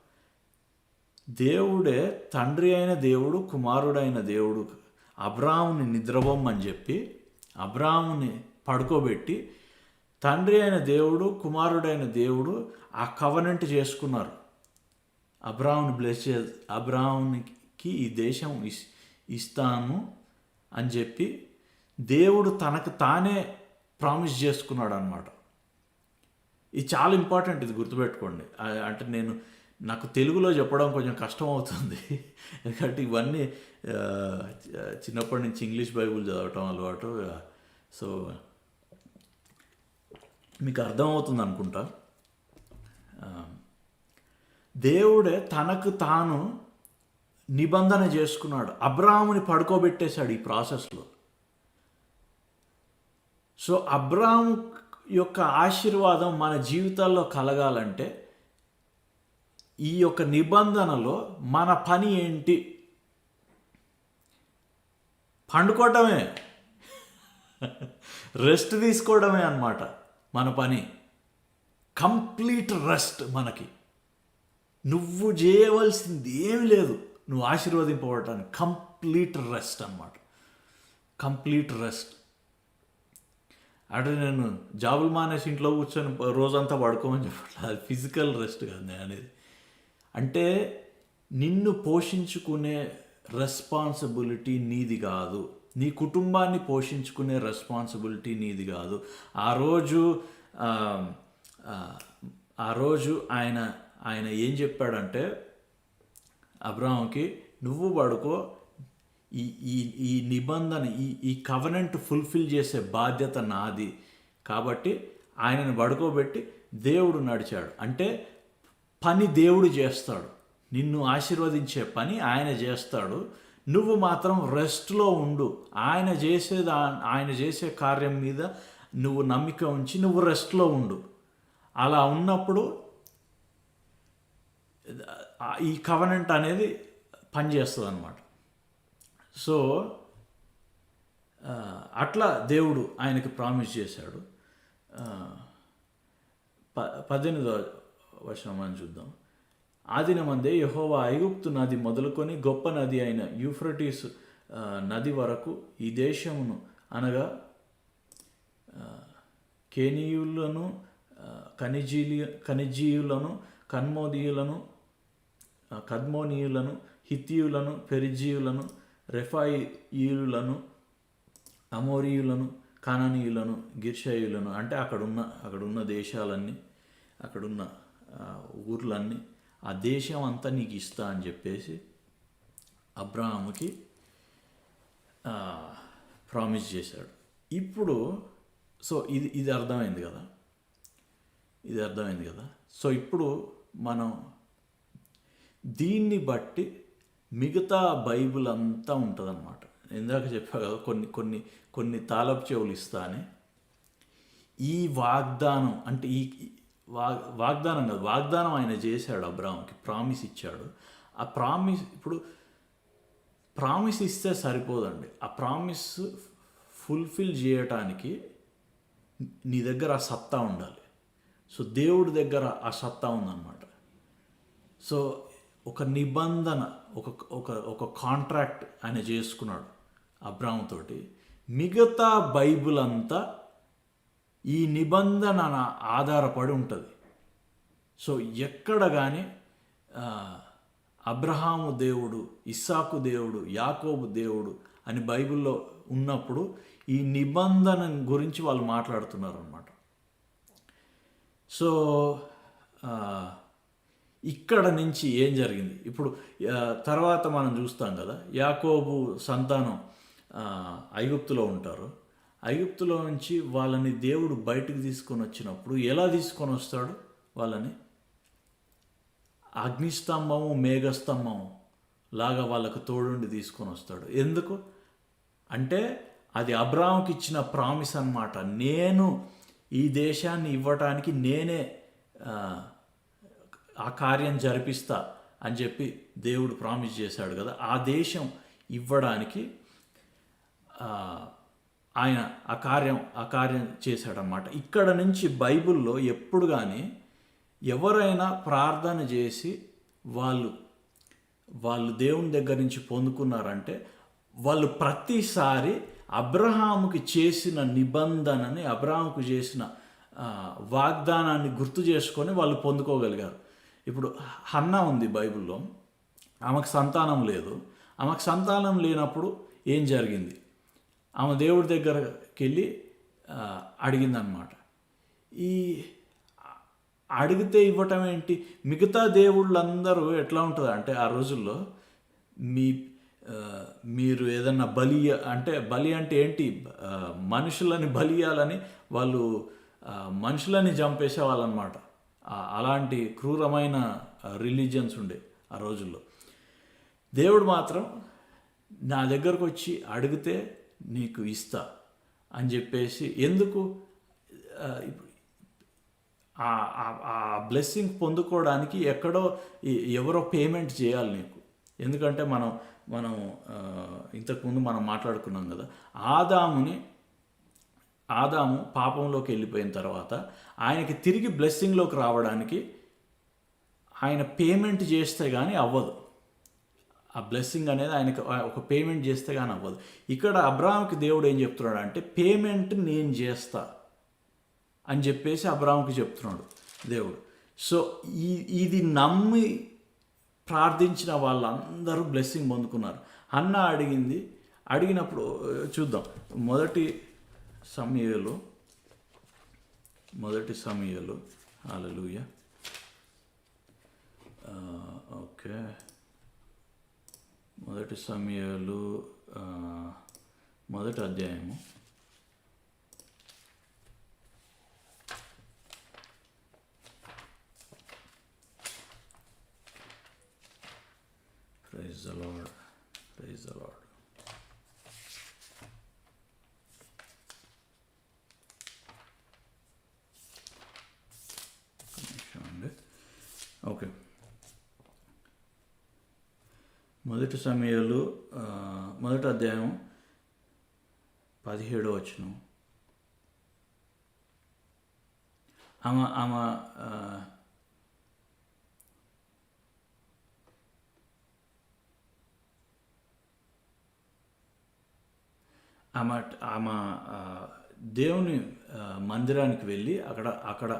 దేవుడే, తండ్రి అయిన దేవుడు, కుమారుడైన దేవుడు అబ్రాహాముని నిద్రపోమ్మని చెప్పి అబ్రాహాముని పడుకోబెట్టి తండ్రి అయిన దేవుడు, కుమారుడైన దేవుడు ఆ కవనెంట్ చేసుకున్నారు. అబ్రాహాముని బ్లెస్ చే అబ్రాహామునికి ఈ దేశం ఇస్తాను అని చెప్పి దేవుడు తనకు తానే ప్రామిస్ చేసుకున్నాడు అనమాట. ఇది చాలా ఇంపార్టెంట్, ఇది గుర్తుపెట్టుకోండి. అంటే నాకు తెలుగులో చెప్పడం కొంచెం కష్టం అవుతుంది, ఎందుకంటే ఇవన్నీ చిన్నప్పటి నుంచి ఇంగ్లీష్ బైబుల్ చదవటం అలవాటు. సో మీకు అర్థమవుతుంది అనుకుంటా. దేవుడే తనకు తాను నిబంధన చేసుకున్నాడు, అబ్రాహాముని పడుకోబెట్టేశాడు ఈ ప్రాసెస్లో. సో అబ్రాహాము యొక్క ఆశీర్వాదం మన జీవితాల్లో కలగాలంటే ఈ యొక్క నిబంధనలో మన పని ఏంటి? పండుకోవటమే, రెస్ట్ తీసుకోవడమే అన్నమాట మన పని. Complete rest. మనకి నువ్వు చేయవలసింది ఏమి లేదు నువ్వు ఆశీర్వదింపబడటానికి. కంప్లీట్ రెస్ట్ అన్నమాట, కంప్లీట్ రెస్ట్. అంటే నేను జాబులు మానేసి ఇంట్లో కూర్చొని రోజంతా పడుకోమని చెప్పట్లేదు, అది ఫిజికల్ రెస్ట్ కాదు నేను అనేది. అంటే నిన్ను పోషించుకునే రెస్పాన్సిబిలిటీ నీది కాదు, నీ కుటుంబాన్ని పోషించుకునే రెస్పాన్సిబిలిటీ నీది కాదు. ఆ రోజు ఆయన ఏం చెప్పాడంటే అబ్రాహాంకి, నువ్వు పడుకో, ఈ నిబంధన ఈ కవనెంట్ ఫుల్ఫిల్ చేసే బాధ్యత నాది. కాబట్టి ఆయనను పడుకోబెట్టి దేవుడు నడిచాడు. అంటే పని దేవుడు చేస్తాడు, నిన్ను ఆశీర్వదించే పని ఆయన చేస్తాడు. నువ్వు మాత్రం రెస్ట్లో ఉండు. ఆయన చేసే కార్యం మీద నువ్వు నమ్మిక ఉంచి నువ్వు రెస్ట్లో ఉండు. అలా ఉన్నప్పుడు ఈ కవనెంట్ అనేది పనిచేస్తుంది అన్నమాట. సో అట్లా దేవుడు ఆయనకి ప్రామిస్ చేశాడు. 18వ వచనం మనం చూద్దాం. ఆదినమందే యెహోవా ఐగుప్తు నది మొదలుకొని గొప్ప నది అయిన యూఫ్రటీస్ నది వరకు ఈ దేశమును, అనగా కేనీయులను, కనిజీయులను, కద్మోనీయులను, హిత్తీయులను, పెరిజీయులను, రెఫాయియులను, అమోరీయులను, కానానీయులను, గిర్షాయులను, అంటే అక్కడున్న దేశాలన్నీ, అక్కడున్న ఊర్లన్నీ, ఆ దేశం అంతా నీకు ఇస్తా అని చెప్పేసి అబ్రాహాముకి ప్రామిస్ చేశాడు. ఇప్పుడు సో ఇది అర్థమైంది కదా. సో ఇప్పుడు మనం దీన్ని బట్టి మిగతా బైబిల్ అంతా ఉంటుందన్నమాట. ఇందాక చెప్పా కదా, కొన్ని తాళపు చెవులు ఇస్తా అని. ఈ వాగ్దానం అంటే వాగ్దానం కాదు, వాగ్దానం ఆయన చేశాడు అబ్రాహాంకి, ప్రామిస్ ఇచ్చాడు. ఆ ప్రామిస్ ఇస్తే సరిపోదండి. ఆ ప్రామిస్ ఫుల్ఫిల్ చేయటానికి నీ దగ్గర ఆ సత్తా ఉండాలి. సో దేవుడి దగ్గర ఆ సత్తా ఉందన్నమాట. సో ఒక నిబంధన, ఒక కాంట్రాక్ట్ ఆయన చేసుకున్నాడు అబ్రాహాముతోటి. మిగతా బైబిల్ అంతా ఈ నిబంధన ఆధారపడి ఉంటుంది. సో ఎక్కడ కానీ అబ్రహాము దేవుడు, ఇస్సాకు దేవుడు, యాకోబు దేవుడు అని బైబిల్లో ఉన్నప్పుడు ఈ నిబంధన గురించి వాళ్ళు మాట్లాడుతున్నారు అన్నమాట. సో ఇక్కడ నుంచి ఏం జరిగింది ఇప్పుడు తర్వాత మనం చూస్తాం కదా. యాకోబు సంతానం ఐగుప్తులో ఉంటారు. ఐగుప్తులో నుంచి వాళ్ళని దేవుడు బయటకు తీసుకొని వచ్చినప్పుడు ఎలా తీసుకొని వస్తాడు? వాళ్ళని అగ్నిస్తంభము, మేఘస్తంభము లాగా వాళ్ళకు తోడుండి తీసుకొని వస్తాడు. ఎందుకు అంటే అది అబ్రాహాముకి ఇచ్చిన ప్రామిస్ అన్నమాట. నేను ఈ దేశాన్ని ఇవ్వటానికి నేనే ఆ కార్యం జరిపిస్తా అని చెప్పి దేవుడు ప్రామిస్ చేశాడు కదా. ఆ దేశం ఇవ్వడానికి ఆయన ఆ కార్యం చేశాడనమాట. ఇక్కడ నుంచి బైబిల్లో ఎప్పుడు కానీ ఎవరైనా ప్రార్థన చేసి వాళ్ళు దేవుని దగ్గర నుంచి పొందుకున్నారంటే వాళ్ళు ప్రతిసారి అబ్రహాముకి చేసిన నిబంధనని, అబ్రహాముకు చేసిన వాగ్దానాన్ని గుర్తు చేసుకొని వాళ్ళు పొందుకోగలిగారు. ఇప్పుడు హన్నా ఉంది బైబిల్లో, ఆమెకు సంతానం లేదు. ఆమెకు సంతానం లేనప్పుడు ఏం జరిగింది? ఆమె దేవుడి దగ్గరికి వెళ్ళి అడిగిందనమాట. ఈ అడిగితే ఇవ్వటం ఏంటి? మిగతా దేవుళ్ళందరూ ఎట్లా ఉంటుంది అంటే ఆ రోజుల్లో మీరు ఏదన్నా బలి అంటే ఏంటి? మనుషులని బలియాలని వాళ్ళు మనుషులని చంపేసే వాళ్ళనమాట. అలాంటి క్రూరమైన రిలీజియన్స్ ఉండే ఆ రోజుల్లో. దేవుడు మాత్రం నా దగ్గరకు వచ్చి అడిగితే నీకు ఇస్తా అని చెప్పేసి, ఎందుకు ఆ బ్లెస్సింగ్ పొందుకోవడానికి ఎవరో పేమెంట్ చేయాలి నీకు. ఎందుకంటే మనం ఇంతకుముందు మనం మాట్లాడుకున్నాం కదా, ఆదాము పాపంలోకి వెళ్ళిపోయిన తర్వాత ఆయనకి తిరిగి బ్లెస్సింగ్లోకి రావడానికి ఆయన పేమెంట్ చేస్తే కానీ అవ్వదు. ఆ బ్లెస్సింగ్ అనేది ఆయనకి ఒక పేమెంట్ చేస్తే కానీ అవ్వదు. ఇక్కడ అబ్రాహాంకి దేవుడు ఏం చెప్తున్నాడు అంటే, పేమెంట్ నేను చేస్తా అని చెప్పేసి అబ్రాహాంకి చెప్తున్నాడు దేవుడు. సో ఇది నమ్మి ప్రార్థించిన వాళ్ళందరూ బ్లెస్సింగ్ పొందుకున్నారు. హన్నా అడిగినప్పుడు చూద్దాం. మొదటి సమూయేలు హల్లెలూయా. ఓకే, మొదటి సమూయేలు మొదటి అధ్యాయము 'Praise the Lord, praise the Lord. Okay, మొదటి సమూయేలు మొదటి అధ్యాయం 17వ వచనం. ఆమె దేవుని మందిరానికి వెళ్ళి అక్కడ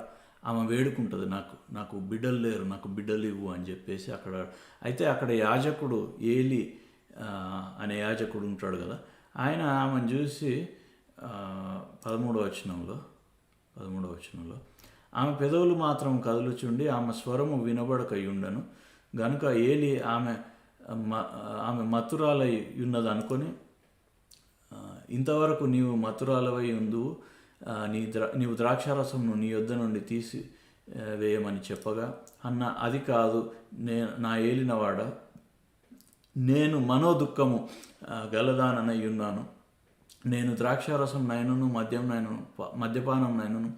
ఆమె వేడుకుంటుంది, నాకు బిడ్డలు లేరు, నాకు బిడ్డలు ఇవ్వు అని చెప్పేసి అక్కడ యాజకుడు ఏలి అనే యాజకుడు ఉంటాడు కదా, ఆయన ఆమెను చూసి 13వ వచనంలో ఆమె పెదవులు మాత్రం కదులుచుండి ఆమె స్వరము వినబడకయుండను గనుక ఏలి ఆమె మత్తురాలై ఉన్నది అనుకొని, ఇంతవరకు నీవు మత్తురాలవై ఉందువు, నీవు ద్రాక్షారసంను నీ యొద్ద నుండి తీసి వేయమని చెప్పగా, అన్న అది కాదు, నా ఏలినవాడ, నేను మనోదుఃఖము గలదాననై ఉన్నాను. నేను ద్రాక్షారసం నైనను మద్యపానం నైనను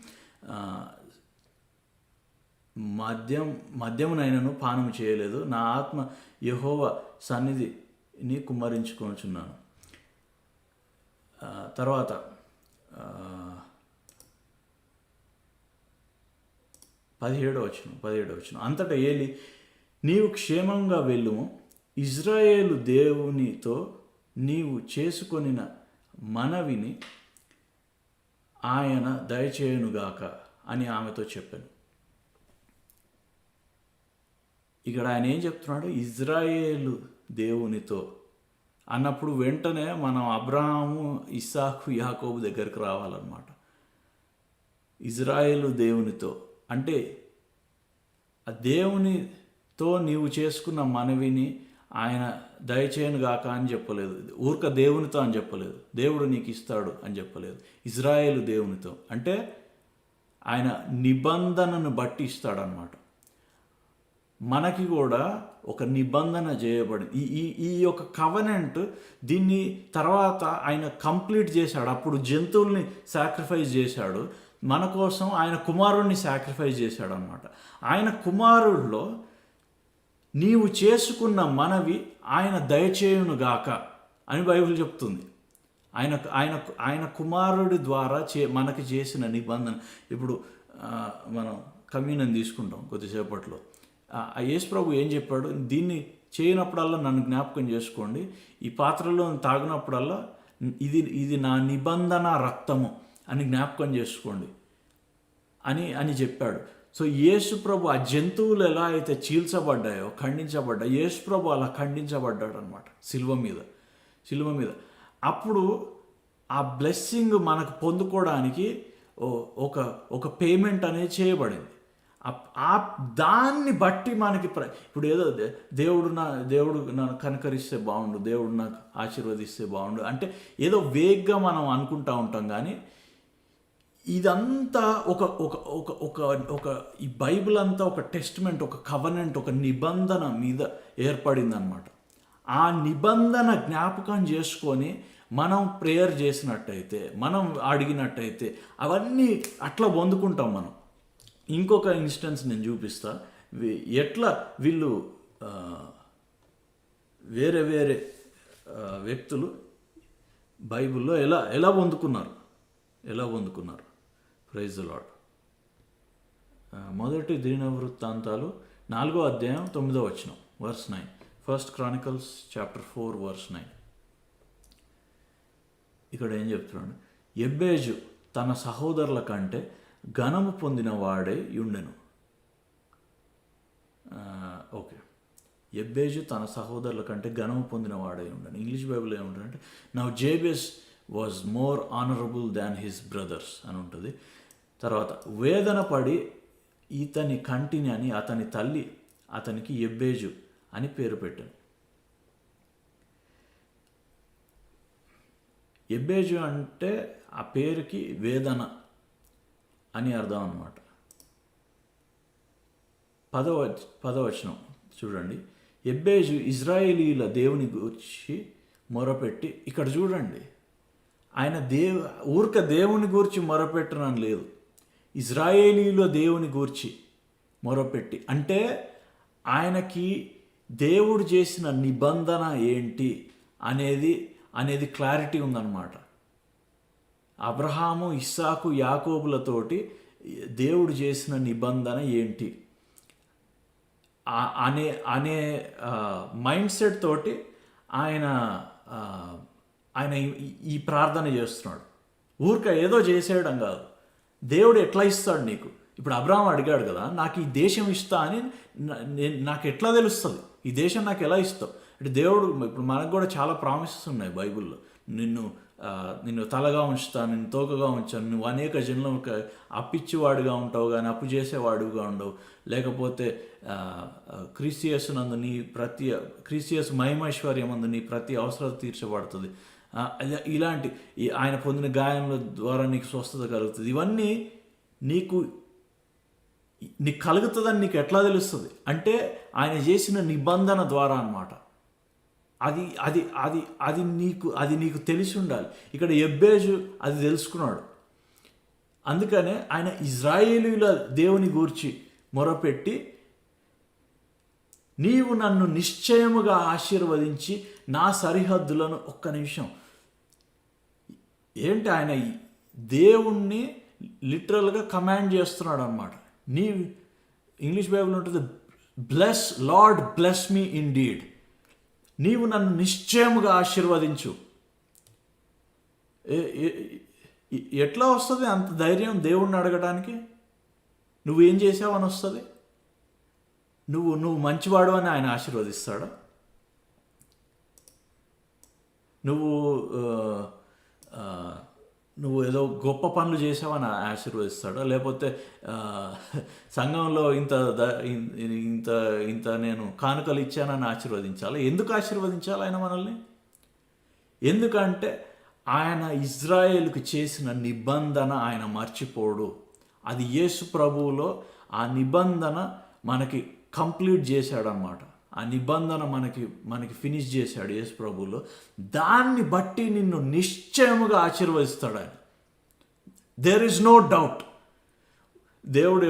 మద్యమునైనను పానము చేయలేదు. నా ఆత్మ యెహోవా సన్నిధిని కుమ్మరించుకొనుచున్నాను. తర్వాత 17వ వచనం. అంతటా ఏలి, నీవు క్షేమంగా వెళ్ళుము, ఇజ్రాయేలు దేవునితో నీవు చేసుకొనిన మనవిని ఆయన దయచేయునుగాక అని ఆమెతో చెప్పాను. ఇక్కడ ఆయన ఏం చెప్తున్నాడు? ఇజ్రాయేలు దేవునితో అన్నప్పుడు వెంటనే మనం అబ్రహాము, ఇస్సాకు, యాకోబు దగ్గరికి రావాలన్నమాట. ఇజ్రాయేలు దేవునితో అంటే ఆ దేవునితో నీవు చేసుకున్న మనవిని ఆయన దయచేయను గాక అని చెప్పలేదు. ఊరిక దేవునితో అని చెప్పలేదు. దేవుడు నీకు ఇస్తాడు అని చెప్పలేదు. ఇజ్రాయేలు దేవునితో అంటే ఆయన నిబంధనను బట్టి ఇస్తాడనమాట. మనకి కూడా ఒక నిబంధన చేయబడింది. ఈ యొక్క కవెనెంట్ దీన్ని తర్వాత ఆయన కంప్లీట్ చేశాడు. అప్పుడు జంతువుల్ని సాక్రిఫైస్ చేశాడు. మన కోసం ఆయన కుమారుణ్ణి సాక్రిఫైస్ చేశాడు అనమాట. ఆయన కుమారుడిలో నీవు చేసుకున్న మనవి ఆయన దయచేయును గాక అని బైబిల్ చెప్తుంది. ఆయన కుమారుడి ద్వారా మనకి చేసిన నిబంధన. ఇప్పుడు మనం కమ్యూనియన్ తీసుకుంటాం కొద్దిసేపట్లో. యేసు ప్రభు ఏం చెప్పాడు? దీన్ని చేయనప్పుడల్లా నన్ను జ్ఞాపకం చేసుకోండి, ఈ పాత్రలో తాగినప్పుడల్లా ఇది నా నిబంధన రక్తము అని జ్ఞాపకం చేసుకోండి. అని అని చెప్పాడు. సో యేసు ప్రభు ఆ జంతువులు ఎలా అయితే చీల్చబడ్డాయో, ఖండించబడ్డాయో, యేసు ప్రభు అలా ఖండించబడ్డాడు అనమాట శిలువ మీద. అప్పుడు ఆ బ్లెస్సింగ్ మనకు పొందుకోవడానికి ఒక ఒక పేమెంట్ అనేది చేయబడింది. ఆ దాన్ని బట్టి మనకి ఇప్పుడు ఏదో దేవుడు నన్ను కనకరిస్తే బాగుండు, దేవుడు నాకు ఆశీర్వదిస్తే బాగుండు అంటే ఏదో వేగ్గా మనం అనుకుంటా ఉంటాం. కానీ ఇదంతా ఒక ఒక ఒక ఒక ఒక ఈ బైబిల్ అంతా ఒక టెస్ట్మెంట్, ఒక కవనెంట్, ఒక నిబంధన మీద ఏర్పడిందనమాట. ఆ నిబంధన జ్ఞాపకం చేసుకొని మనం ప్రేయర్ చేసినట్టయితే, మనం అడిగినట్టయితే అవన్నీ అట్లా పొందుకుంటాం మనం. ఇంకొక ఇన్స్టెన్స్ నేను చూపిస్తా. ఎట్లా వీళ్ళు వేరే వేరే వ్యక్తులు బైబిల్లో ఎలా పొందుకున్నారు. Praise the lord. మొదటి దినవృత్తాంతాలు 4వ అధ్యాయం 9వ వచనం, వర్స్ 9. 1 Chronicles chapter 4 verse 9. ఇక్కడ ఏం చెప్తున్నాడు? ఎబ్బేజు తన సహోదరుల కంటే ఘనము పొందిన వాడే యుండెను. ఓకే, ఎబ్బేజు తన సహోదరుల కంటే ఘనము పొందిన వాడే ఉండను. ఇంగ్లీష్ బైబిల్ ఏముంటుందంటే now Jabez was more honourable than his brothers అని ఉంటుంది. తర్వాత వేదన పడి ఇతని కంటిని అని అతని తల్లి అతనికి ఎబ్బేజు అని పేరు పెట్టాను. ఎబ్బేజు అంటే ఆ పేరుకి వేదన అని అర్థం అన్నమాట. 10వ వచనం చూడండి. ఎబ్బేజు ఇజ్రాయేలీల దేవుని గూర్చి మొరపెట్టి, ఇక్కడ చూడండి, ఆయన ఊరిక దేవుని గూర్చి మొరపెట్టనని లేదు, ఇజ్రాయేలీల దేవుని గూర్చి మొరపెట్టి అంటే ఆయనకి దేవుడు చేసిన నిబంధన ఏంటి అనేది క్లారిటీ ఉందన్నమాట. అబ్రహాము, ఇస్సాకు, యాకోబులతోటి దేవుడు చేసిన నిబంధన ఏంటి అనే మైండ్ సెట్ తోటి ఆయన ఈ ప్రార్థన చేస్తున్నాడు. ఊరిక ఏదో చేసేయడం కాదు. దేవుడు ఎట్లా ఇస్తాడు నీకు? ఇప్పుడు అబ్రహాం అడిగాడు కదా, నాకు ఈ దేశం ఇస్తా అని నాకు ఎట్లా తెలుస్తుంది? ఈ దేశం నాకు ఎలా ఇస్తావు అంటే దేవుడు, ఇప్పుడు మనకు కూడా చాలా ప్రామిసెస్ ఉన్నాయి బైబిల్లో. నిన్ను తలగా ఉంచుతాను, నిన్ను తోకగా ఉంచాను, నువ్వు అనేక జన్మలకు అప్పిచ్చేవాడుగా ఉంటావు కానీ అప్పు చేసేవాడుగా ఉండవు, లేకపోతే క్రీస్తు మహిమైశ్వర్యం అందు నీ ప్రతి అవసరం తీర్చబడుతుంది, ఇలాంటి ఆయన పొందిన గాయముల ద్వారా నీకు స్వస్థత కలుగుతుంది. ఇవన్నీ నీకు కలుగుతుందని నీకు ఎట్లా తెలుస్తుంది అంటే ఆయన చేసిన నిబంధన ద్వారా అన్నమాట. అది నీకు తెలిసి ఉండాలి. ఇక్కడ ఎబ్బేజు అది తెలుసుకున్నాడు. అందుకనే ఆయన ఇజ్రాయేలీల దేవుని గూర్చి మొరపెట్టి, నీవు నన్ను నిశ్చయముగా ఆశీర్వదించి నా సరిహద్దులను, ఒక్క నిమిషం, ఏంటి ఆయన దేవుణ్ణి లిటరల్గా కమాండ్ చేస్తున్నాడు అన్నమాట. ఇంగ్లీష్ బైబిల్ ఉంటుంది, bless Lord bless me indeed, నీవు నన్ను నిశ్చయముగా ఆశీర్వదించు. ఎట్లా వస్తుంది అంత ధైర్యం దేవుణ్ణి అడగడానికి? నువ్వేం చేసావని వస్తుంది? నువ్వు మంచివాడు అని ఆయన ఆశీర్వదిస్తాడా? నువ్వు ఏదో గొప్ప పనులు చేసావని ఆశీర్వదిస్తాడా? లేకపోతే సంఘంలో ఇంత నేను కానుకలు ఇచ్చానని ఆశీర్వదించాలా? ఎందుకు ఆశీర్వదించాలి ఆయన మనల్ని? ఎందుకంటే ఆయన ఇజ్రాయేలుకు చేసిన నిబంధన ఆయన మర్చిపోడు. అది యేసు ప్రభువులో ఆ నిబంధన మనకి కంప్లీట్ చేశాడనమాట. ఆ నిబంధన మనకి ఫినిష్ చేశాడు యేసు ప్రభువులో. దాన్ని బట్టి నిన్ను నిశ్చయముగా ఆశీర్వదిస్తాడు ఆయన. There is no doubt. దేవుడు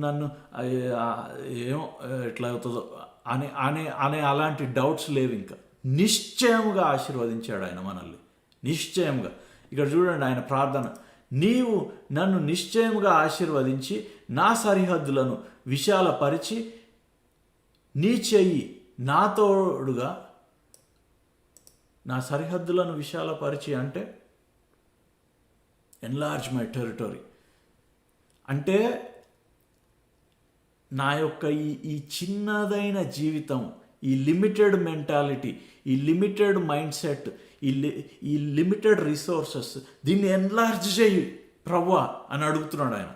నన్ను ఏమో ఎట్లా అవుతుందో అనే అలాంటి డౌట్స్ లేవు. ఇంకా నిశ్చయముగా ఆశీర్వదించాడు ఆయన మనల్ని, నిశ్చయంగా. ఇక్కడ చూడండి ఆయన ప్రార్థన, నీవు నన్ను నిశ్చయముగా ఆశీర్వదించి నా సరిహద్దులను విశాలపరిచి నీ చెయ్యి నా తోడుగా, నా సరిహద్దులను విశాలపరిచి అంటే ఎన్లార్జ్ మై టెరిటరీ. అంటే నా యొక్క ఈ చిన్నదైన జీవితం, ఈ లిమిటెడ్ మెంటాలిటీ, ఈ లిమిటెడ్ మైండ్ సెట్, ఈ లిమిటెడ్ రిసోర్సెస్, దీన్ని ఎన్లార్జ్ చేయి ప్రభువా అని అడుగుతున్నాడు ఆయన.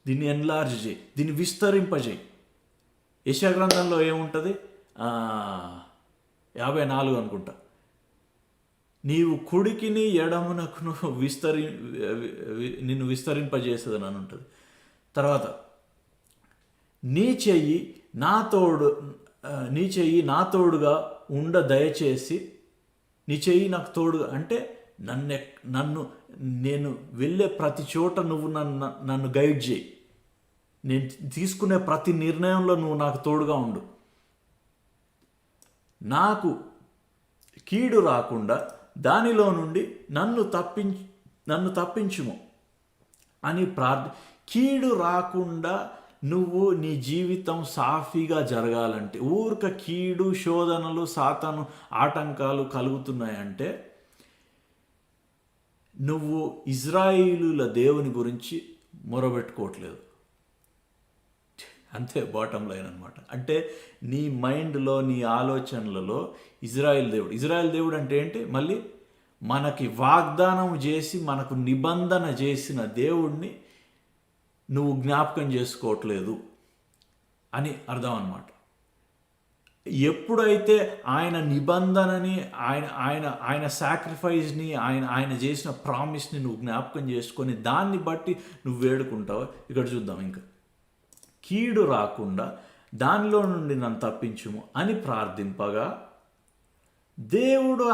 దీన్ని ఎన్లార్జ్ చేయి, దీన్ని విస్తరింపజేయి. యెషయా గ్రంథంలో ఏముంటుంది? 54 అనుకుంటా. నీవు కుడికిని ఎడమునకును నిన్ను విస్తరింపజేసేదని అని ఉంటుంది. తర్వాత నీ చెయ్యి నా తోడుగా ఉండ దయచేసి, నీ చెయ్యి నాకు తోడుగా అంటే నేను వెళ్ళే ప్రతి చోట నువ్వు నన్ను గైడ్ చేయి. నేను తీసుకునే ప్రతి నిర్ణయంలో నువ్వు నాకు తోడుగా ఉండు. నాకు కీడు రాకుండా దానిలో నుండి నన్ను తప్పించుము అని కీడు రాకుండా నువ్వు నీ జీవితం సాఫీగా జరగాలంటే, ఊరిక కీడు, శోధనలు, సాతాను ఆటంకాలు కలుగుతున్నాయంటే నువ్వు ఇజ్రాయిలుల దేవుని గురించి మొరబెట్టుకోవట్లేదు. అంతే బాటమ్ లైన్ అనమాట. అంటే నీ మైండ్లో, నీ ఆలోచనలలో ఇజ్రాయిల్ దేవుడు అంటే ఏంటి? మళ్ళీ మనకి వాగ్దానం చేసి మనకు నిబంధన చేసిన దేవుణ్ణి నువ్వు జ్ఞాపకం చేసుకోవట్లేదు అని అర్థం అన్నమాట. ఎప్పుడైతే ఆయన నిబంధనని, ఆయన సాక్రిఫైస్ని, ఆయన చేసిన ప్రామిస్ని నువ్వు జ్ఞాపకం చేసుకొని దాన్ని బట్టి నువ్వు వేడుకుంటావు. ఇక్కడ చూద్దాం. ఇంకా కీడు రాకుండా దానిలో నుండి నన్ను తప్పించుము అని ప్రార్థింపగా దేవుడు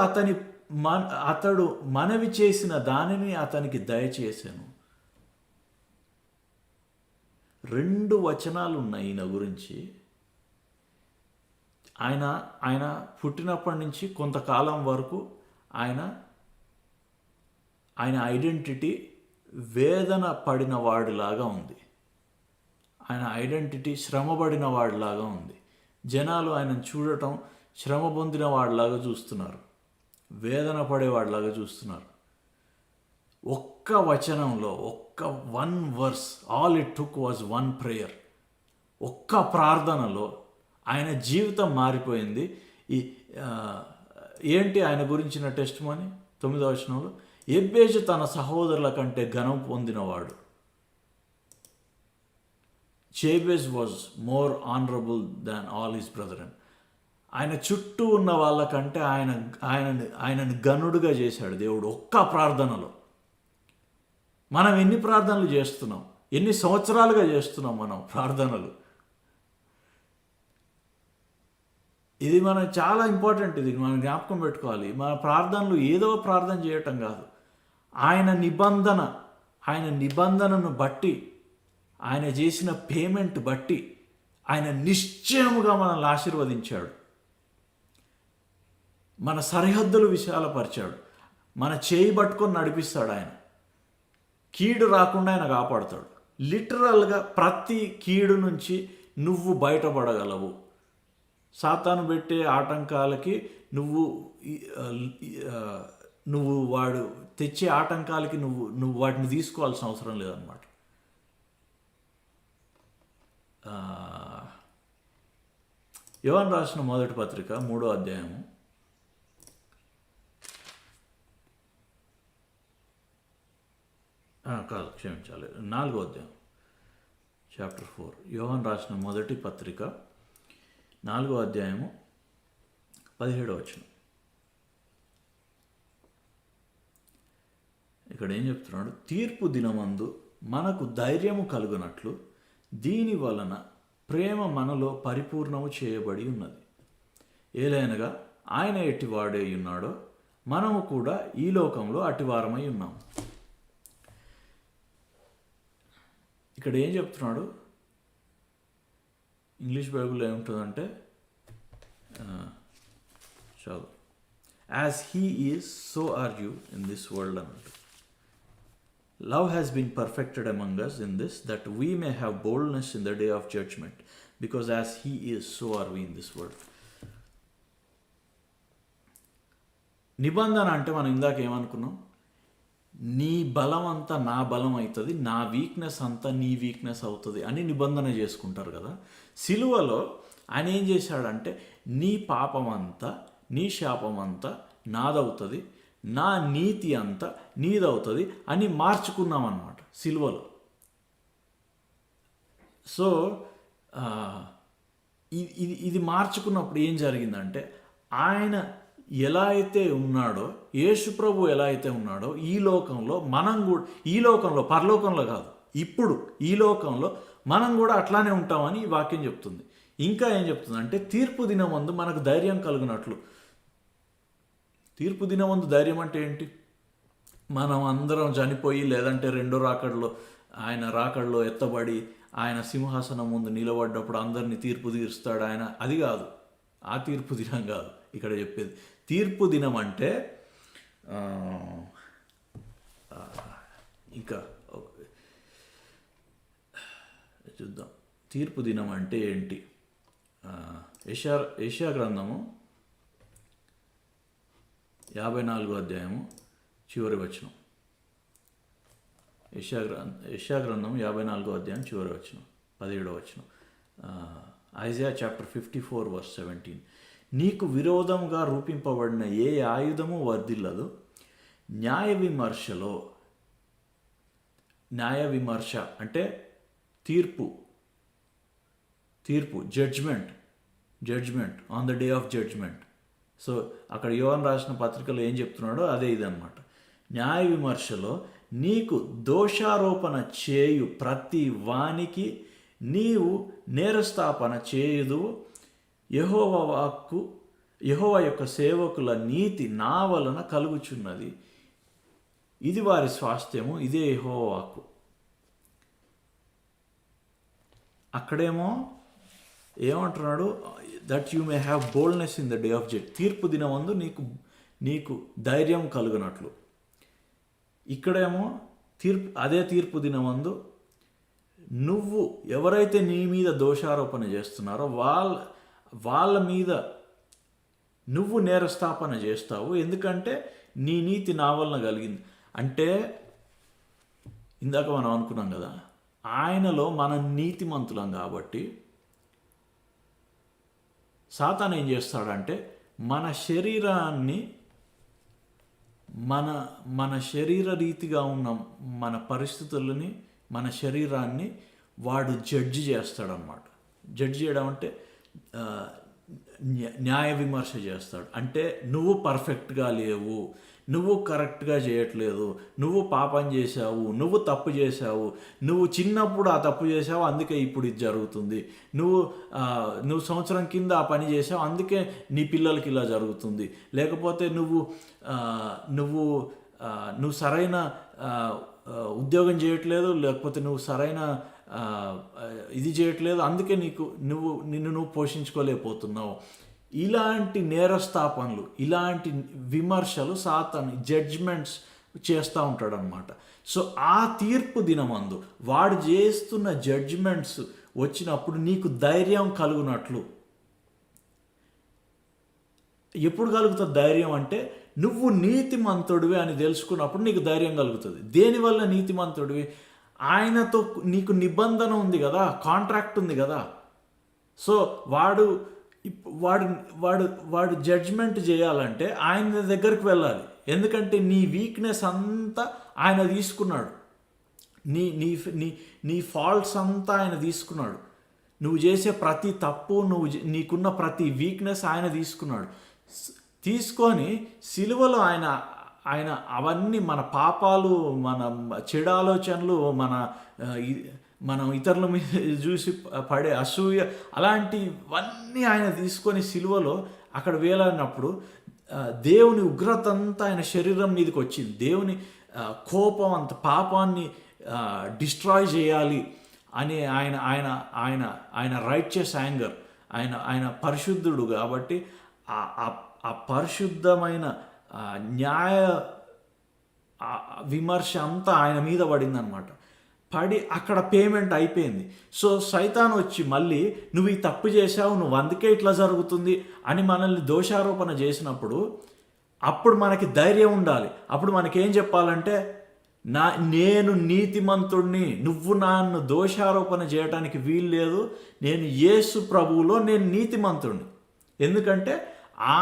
అతడు మనవి చేసిన దానిని అతనికి దయచేసాను. 2 వచనాలు ఉన్నాయి ఈయన గురించి. ఆయన పుట్టినప్పటి నుంచి కొంతకాలం వరకు ఆయన ఐడెంటిటీ వేదన పడిన వాడిలాగా ఉంది. ఆయన ఐడెంటిటీ శ్రమపడిన వాడిలాగా ఉంది. జనాలు ఆయనను చూడటం శ్రమ పొందిన వాడిలాగా చూస్తున్నారు, వేదన పడేవాడిలాగా చూస్తున్నారు. ఒక్క వచనంలో, one verse, all it took was one prayer. ఒక్క ప్రార్థనలో ఆయన జీవితం మారిపోయింది. ఏంటి ఆయన గురించిన టెస్టిమనీ? 9వ వచనంలో, యెబ్బేజు తన సహోదరుల కంటే ఘనం పొందినవాడు. Jabez was more honourable than all his brethren. ఆయన చుట్టూ ఉన్న వాళ్ళకంటే ఆయనను గనుడుగా చేశాడు దేవుడు ఒక్క ప్రార్థనలో. మనం ఎన్ని ప్రార్థనలు చేస్తున్నాం? ఎన్ని సంవత్సరాలుగా చేస్తున్నాం మనం ప్రార్థనలు? ఇది మనం చాలా ఇంపార్టెంట్. ఇది మనం జ్ఞాపకం పెట్టుకోవాలి. మన ప్రార్థనలు ఏదో ప్రార్థన చేయటం కాదు. ఆయన నిబంధనను బట్టి, ఆయన చేసిన పేమెంట్ బట్టి ఆయన నిశ్చయముగా మనల్ని ఆశీర్వదించాడు. మన సరిహద్దులు విశాలపరిచాడు. మన చేయి పట్టుకొని నడిపిస్తాడు. ఆయన కీడు రాకుండా ఆయన కాపాడుతాడు. లిటరల్గా ప్రతి కీడు నుంచి నువ్వు బయటపడగలవు. సాతాను పెట్టే ఆటంకాలకి నువ్వు వాడు తెచ్చే ఆటంకాలకి నువ్వు వాటిని తీసుకోవాల్సిన అవసరం లేదన్నమాట. యోహాను రాసిన మొదటి పత్రిక 3వ అధ్యాయము క్షమించాలి 4వ అధ్యాయం చాప్టర్ 4. యోహాను రాసిన మొదటి పత్రిక 4వ అధ్యాయము 17వ వచనం. ఇక్కడ ఏం చెప్తున్నాడు? తీర్పు దినమందు మనకు ధైర్యము కలుగునట్లు దీని వలన ప్రేమ మనలో పరిపూర్ణము చేయబడి ఉన్నది. ఏలైనగా ఆయన ఎట్టివాడై ఉన్నాడో మనము కూడా ఈ లోకంలో అటివారమై ఉన్నాము. ఇక్కడ ఏం చెప్తున్నాడు? ఇంగ్లీష్ బైబిల్లో ఏముంటుందంటే, చదువు, as he is so are you in this world అన్నట్టు. Love has been perfected among us in this, that we may have boldness in the day of judgment, because as he is, so are we in this world. నిబంధన అంటే మనం ఇందాక ఏమనుకున్నాం? నీ బలం అంతా నా బలం అవుతుంది, నా వీక్నెస్ అంతా నీ వీక్నెస్ అవుతుంది అని నిబంధన చేసుకుంటారు కదా. సిలువలో ఆయన ఏం చేశాడంటే నీ పాపం అంతా నీ శాపం అంతా నాదవుతుంది, నా నీతి అంతా నీదవుతుంది అని మార్చుకున్నాం అన్నమాట సిలువలో. సో ఇది మార్చుకున్నప్పుడు ఏం జరిగిందంటే ఆయన ఎలా అయితే ఉన్నాడో, యేసు ప్రభు ఎలా అయితే ఉన్నాడో ఈ లోకంలో మనం కూడా, ఈ లోకంలో పరలోకంలో కాదు, ఇప్పుడు ఈ లోకంలో మనం కూడా అట్లానే ఉంటామని ఈ వాక్యం చెప్తుంది. ఇంకా ఏం చెప్తుందంటే తీర్పు దినమందు మనకు ధైర్యం కలుగునట్లు. తీర్పు దినమందు ధైర్యం అంటే ఏంటి? మనం అందరం చనిపోయి లేదంటే రెండో రాకడలో ఆయన రాకడలో ఎత్తబడి ఆయన సింహాసనం ముందు నిలబడ్డప్పుడు అందరినీ తీర్పు తీరుస్తాడు ఆయన, అది కాదు. ఆ తీర్పు దినం కాదు ఇక్కడ చెప్పేది. తీర్పు దినం అంటే ఇంకా చూద్దాం. తీర్పు దినం అంటే ఏంటి? యెషయా గ్రంథము 54వ అధ్యాయము చివరి వచనం. యెషయా గ్రంథం 54వ అధ్యాయం చివరి వచనం, 17వ వచనం. Isaiah chapter 54 verse 17. నీకు విరోధంగా రూపింపబడిన ఏ ఆయుధము వర్ధిల్లదు, న్యాయ విమర్శ అంటే తీర్పు judgment on the day of judgment. So అక్కడ యోహాను రాసిన పత్రికలో ఏం చెప్తున్నాడో అదే ఇదన్నమాట. న్యాయ విమర్శలో నీకు దోషారోపణ చేయు ప్రతి వానికి నీవు నేరస్థాపన చేయుదు. యెహోవా యొక్క సేవకుల నీతి నా వలన కలుగుచున్నది, ఇది వారి స్వాస్థ్యము, ఇదే యెహోవా వాక్కు. అక్కడేమో ఏమంటున్నాడు? That you may have boldness in the day of judge. తీర్పు దినమందు నీకు ధైర్యం కలుగునట్లు. ఇక్కడేమో అదే తీర్పు దినమందు నువ్వు ఎవరైతే నీ మీద దోషారోపణ చేస్తున్నారో వాళ్ళ మీద నువ్వు నేరస్థాపన చేస్తావు, ఎందుకంటే నీ నీతి నా వలన కలిగింది. అంటే ఇందాక మనం అనుకున్నాం కదా, ఆయనలో మనం నీతిమంతులం కాబట్టి సాతాను ఏం చేస్తాడంటే మన శరీరాన్ని, మన శరీర రీతిగా ఉన్న మన పరిస్థితులని, మన శరీరాన్ని వాడు జడ్జి చేస్తాడనమాట. జడ్జి చేయడం అంటే న్యాయ విమర్శ చేస్తాడు. అంటే నువ్వు పర్ఫెక్ట్గా లేవు, నువ్వు కరెక్ట్గా చేయట్లేదు, నువ్వు పాపం చేశావు, నువ్వు తప్పు చేశావు, నువ్వు చిన్నప్పుడు ఆ తప్పు చేసావు అందుకే ఇప్పుడు ఇది జరుగుతుంది, నువ్వు సంవత్సరం కింద ఆ పని చేసావు అందుకే నీ పిల్లలకి ఇలా జరుగుతుంది, లేకపోతే నువ్వు సరైన ఉద్యోగం చేయట్లేదు, లేకపోతే నువ్వు సరైన ఇది చేయట్లేదు అందుకే నిన్ను నువ్వు పోషించుకోలేకపోతున్నావు. ఇలాంటి నేరస్థాపనలు, ఇలాంటి విమర్శలు సాతాను జడ్జ్మెంట్స్ చేస్తూ ఉంటాడనమాట. సో ఆ తీర్పు దినమందు వాడు చేస్తున్న జడ్జ్మెంట్స్ వచ్చినప్పుడు నీకు ధైర్యం కలుగునట్లు. ఎప్పుడు కలుగుతుంది ధైర్యం అంటే నువ్వు నీతిమంతుడివి అని తెలుసుకున్నప్పుడు నీకు ధైర్యం కలుగుతుంది. దేనివల్ల నీతిమంతుడివి? ఆయనతో నీకు నిబంధన ఉంది కదా, కాంట్రాక్ట్ ఉంది కదా. సో వాడు జడ్జ్మెంట్ చేయాలంటే ఆయన దగ్గరికి వెళ్ళాలి. ఎందుకంటే నీ వీక్నెస్ అంతా ఆయన తీసుకున్నాడు, నీ ఫాల్ట్స్ అంతా ఆయన తీసుకున్నాడు. నువ్వు చేసే ప్రతి తప్పు, నీకున్న ప్రతి వీక్నెస్ ఆయన తీసుకొని సిలువలో ఆయన అవన్నీ మన పాపాలు, మన చెడు ఆలోచనలు, మనం ఇతరుల మీద చూసి పడే అసూయ, అలాంటివన్నీ ఆయన తీసుకొని సిలువలో అక్కడ వేలాడినప్పుడు దేవుని ఉగ్రత అంతా ఆయన శరీరం మీదకి వచ్చింది. దేవుని కోపం అంత, పాపాన్ని డిస్ట్రాయ్ చేయాలి అని ఆయన రైట్యస్ యాంగర్, ఆయన పరిశుద్ధుడు కాబట్టి ఆ పరిశుద్ధమైన న్యాయ విమర్శ అంతా ఆయన మీద పడిందనమాట. పడి అక్కడ పేమెంట్ అయిపోయింది. సో సైతాన్ వచ్చి మళ్ళీ నువ్వు ఈ తప్పు చేశావు, నువ్వు అందుకే ఇట్లా జరుగుతుంది అని మనల్ని దోషారోపణ చేసినప్పుడు అప్పుడు మనకి ధైర్యం ఉండాలి. అప్పుడు మనకేం చెప్పాలంటే నేను నీతిమంతుణ్ణి, నువ్వు నన్ను దోషారోపణ చేయడానికి వీలు లేదు, నేను యేసు ప్రభువులో నేను నీతిమంతుణ్ణి. ఎందుకంటే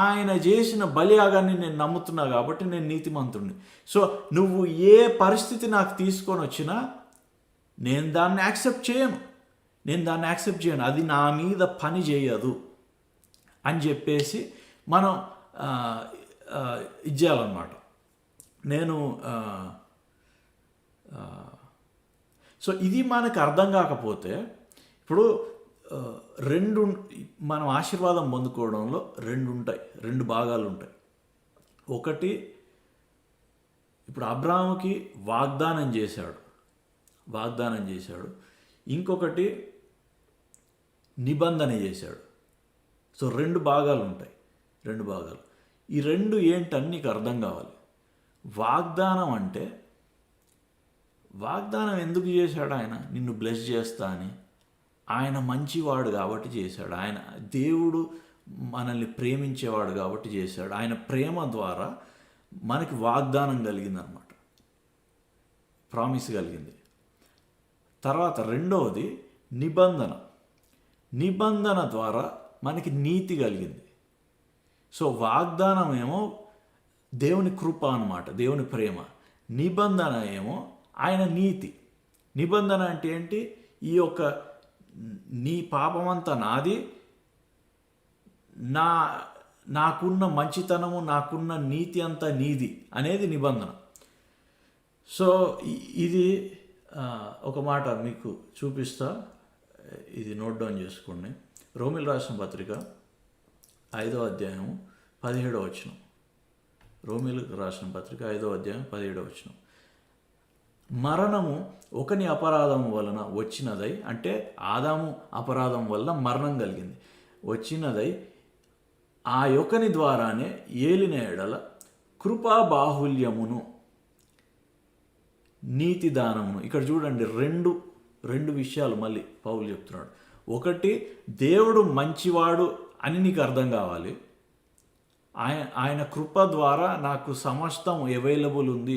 ఆయన చేసిన బలియాగాన్ని నేను నమ్ముతున్నా కాబట్టి నేను నీతిమంతుణ్ణి. సో నువ్వు ఏ పరిస్థితి నాకు తీసుకొని వచ్చినా నేను దాన్ని యాక్సెప్ట్ చేయను, అది నా మీద పని చేయదు అని చెప్పేసి మనం ఇచ్చేయాలన్నమాట. సో ఇది మనకు అర్థం కాకపోతే ఇప్పుడు మనం ఆశీర్వాదం పొందుకోవడంలో రెండు భాగాలు ఉంటాయి. ఒకటి, ఇప్పుడు అబ్రాహాముకి వాగ్దానం చేశాడు. ఇంకొకటి నిబంధన చేశాడు. సో రెండు భాగాలు ఉంటాయి. ఈ రెండు ఏంటని నీకు అర్థం కావాలి. వాగ్దానం ఎందుకు చేశాడు? ఆయన నిన్ను బ్లెస్ చేస్తా అని. ఆయన మంచివాడు కాబట్టి చేశాడు. ఆయన దేవుడు మనల్ని ప్రేమించేవాడు కాబట్టి చేశాడు. ఆయన ప్రేమ ద్వారా మనకి వాగ్దానం కలిగిందనమాట, ప్రామిస్ కలిగింది. తర్వాత రెండవది నిబంధన ద్వారా మనకి నీతి కలిగింది. సో వాగ్దానం ఏమో దేవుని కృప అన్నమాట, దేవుని ప్రేమ. నిబంధన ఏమో ఆయన నీతి. నిబంధన అంటే ఏంటి? నీ పాపమంతా నాది, నాకున్న మంచితనము, నాకున్న నీతి అంతా నీది అనేది నిబంధన. సో ఇది ఒక మాట మీకు చూపిస్తా, ఇది నోట్ డౌన్ చేసుకోండి. రోమిల్ రాసిన పత్రిక 5వ అధ్యాయం 17వ వచనం. రోమిల్ రాసిన పత్రిక 5వ అధ్యాయం 17వ వచనం. మరణము ఒకని అపరాధం వలన వచ్చినదై, అంటే ఆదాము అపరాధం వల్ల మరణం కలిగింది, వచ్చినదై ఆ యొక్కని ద్వారానే ఏలిన ఎడల కృపా బాహుల్యమును నీతి దానమును. ఇక్కడ చూడండి, రెండు విషయాలు మళ్ళీ పౌలు చెప్తున్నాడు. ఒకటి, దేవుడు మంచివాడు అని నీకు అర్థం కావాలి. ఆయన కృప ద్వారా నాకు సమస్తం అవైలబుల్ ఉంది,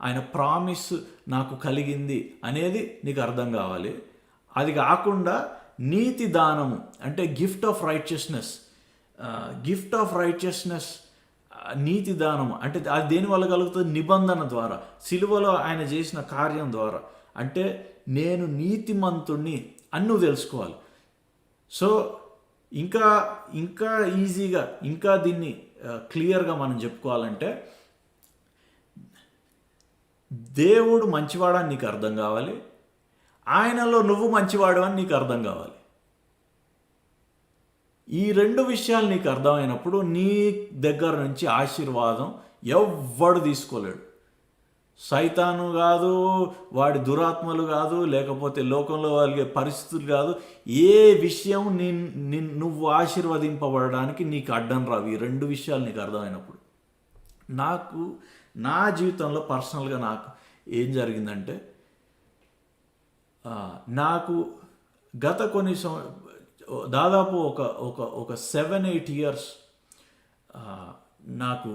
ఆయన ప్రామిస్ నాకు కలిగింది అనేది నీకు అర్థం కావాలి. అది కాకుండా నీతి దానము అంటే గిఫ్ట్ ఆఫ్ రైచియస్నెస్, నీతి దానము అంటే అది దేనివల్ల కలుగుతుంది? నిబంధన ద్వారా, సిలువలో ఆయన చేసిన కార్యం ద్వారా. అంటే నేను నీతిమంతుణ్ణి అని నువ్వు తెలుసుకోవాలి. సో ఇంకా ఈజీగా, ఇంకా దీన్ని క్లియర్గా మనం చెప్పుకోవాలంటే, దేవుడు మంచివాడని నీకు అర్థం కావాలి, ఆయనలో నువ్వు మంచివాడు అని నీకు అర్థం కావాలి. ఈ రెండు విషయాలు నీకు అర్థమైనప్పుడు నీ దగ్గర నుంచి ఆశీర్వాదం ఎవ్వడు తీసుకోలేడు. సైతాను కాదు, వాడి దురాత్మలు కాదు, లేకపోతే లోకంలో కలిగే పరిస్థితులు కాదు, ఏ విషయం నువ్వు ఆశీర్వదింపబడడానికి నీకు అడ్డం రావు. ఈ రెండు విషయాలు నీకు అర్థమైనప్పుడు. నా జీవితంలో పర్సనల్గా నాకు ఏం జరిగిందంటే, నాకు గత కొన్ని దాదాపు ఒక 7-8 ఇయర్స్, నాకు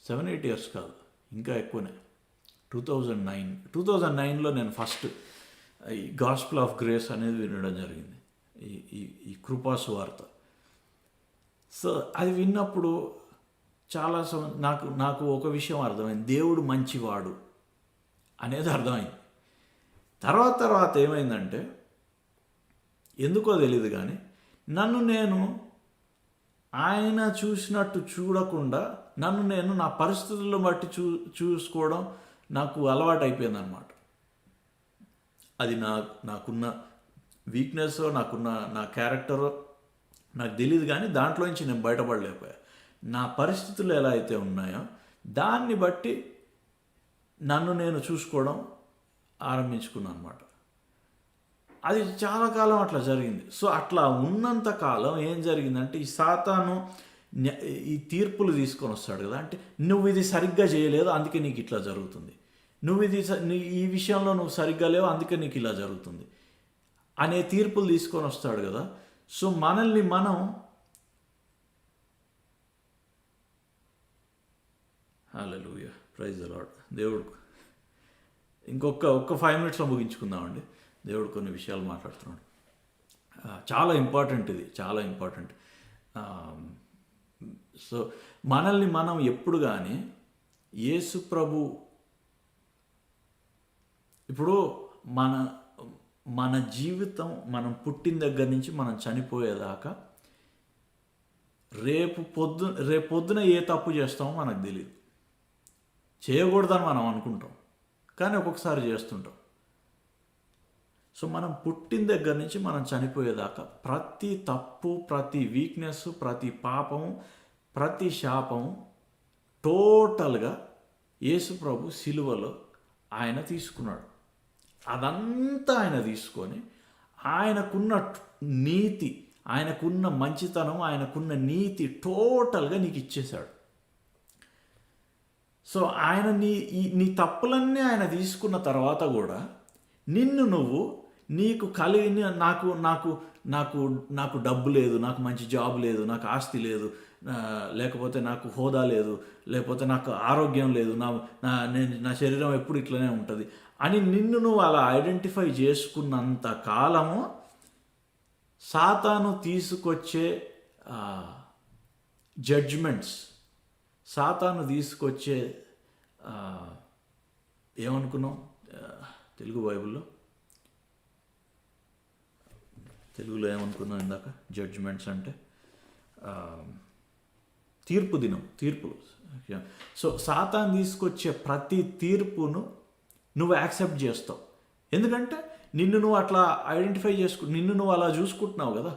7-8 ఇయర్స్ కాదు, ఇంకా ఎక్కువనే, 2009లో నేను ఫస్ట్ ఈ గాస్పుల్ ఆఫ్ గ్రేస్ అనేది వినడం జరిగింది, ఈ కృపా సువార్త. సో అది విన్నప్పుడు చాలా నాకు ఒక విషయం అర్థమైంది, దేవుడు మంచివాడు అనేది అర్థమైంది. తర్వాత ఏమైందంటే, ఎందుకో తెలియదు కానీ నన్ను నేను ఆయన చూసినట్టు చూడకుండా నన్ను నేను నా పరిస్థితులను బట్టి చూసుకోవడం నాకు అలవాటు అయిపోయిందనమాట. అది నాకున్న వీక్నెస్, నా క్యారెక్టరో నాకు తెలియదు, కానీ దాంట్లోంచి నేను బయటపడలేకపోయా. నా పరిస్థితులు ఎలా అయితే ఉన్నాయో దాన్ని బట్టి నన్ను నేను చూసుకోవడం ఆరంభించుకున్నాను అనమాట. అది చాలా కాలం అట్లా జరిగింది. సో అట్లా ఉన్నంత కాలం ఏం జరిగిందంటే, ఈ సాతాను ఈ తీర్పులు తీసుకొని వస్తాడు కదా, అంటే నువ్వు ఇది సరిగ్గా చేయలేదు అందుకే నీకు ఇట్లా జరుగుతుంది, ఈ విషయంలో నువ్వు సరిగ్గా లేవు అందుకే నీకు ఇలా జరుగుతుంది అనే తీర్పులు తీసుకొని వస్తాడు కదా. సో మనల్ని మనం హల్లెలూయా, ప్రైజ్ ద లార్డ్. దేవుడు ఒక్క 5 minutesలో ముగించుకుందామండి. దేవుడు కొన్ని విషయాలు మాట్లాడుతున్నాడు. చాలా ఇంపార్టెంట్ ఇది, చాలా ఇంపార్టెంట్. సో మనల్ని మనం ఎప్పుడు కానీ యేసు ప్రభు ఇప్పుడు మన జీవితం మనం పుట్టిన దగ్గర నుంచి మనం చనిపోయేదాకా రేపు పొద్దున ఏ తప్పు చేస్తామో మనకు తెలియదు. చేయకూడదని మనం అనుకుంటాం, కానీ ఒక్కొక్కసారి చేస్తుంటాం. సో మనం పుట్టిన దగ్గర నుంచి మనం చనిపోయేదాకా ప్రతి తప్పు, ప్రతి వీక్నెస్, ప్రతి పాపము, ప్రతి శాపము టోటల్గా యేసు ప్రభు సిలువలో ఆయన తీసుకున్నాడు. అదంతా ఆయన తీసుకొని ఆయనకున్న నీతి, ఆయనకున్న మంచితనం, ఆయనకున్న నీతి టోటల్గా నీకు ఇచ్చేశాడు. సో ఆయన నీ తప్పులన్నీ ఆయన తీసుకున్న తర్వాత కూడా నీకు కలిగిన నాకు డబ్బు లేదు, నాకు మంచి జాబ్ లేదు, నాకు ఆస్తి లేదు, లేకపోతే నాకు హోదా లేదు, లేకపోతే నాకు ఆరోగ్యం లేదు, నా శరీరం ఎప్పుడు ఇట్లనే ఉంటుంది అని నువ్వు అలా ఐడెంటిఫై చేసుకున్నంత కాలము సాతాను తీసుకొచ్చే జడ్జ్మెంట్స్, సాతాను తీసుకొచ్చే ఏమనుకున్నాం తెలుగులో ఏమనుకున్నాం ఇందాక? జడ్జ్మెంట్స్ అంటే తీర్పులు. సో సాతాను తీసుకొచ్చే ప్రతి తీర్పును నువ్వు యాక్సెప్ట్ చేస్తావు. ఎందుకంటే నువ్వు అట్లా ఐడెంటిఫై నువ్వు అలా చూసుకుంటున్నావు కదా.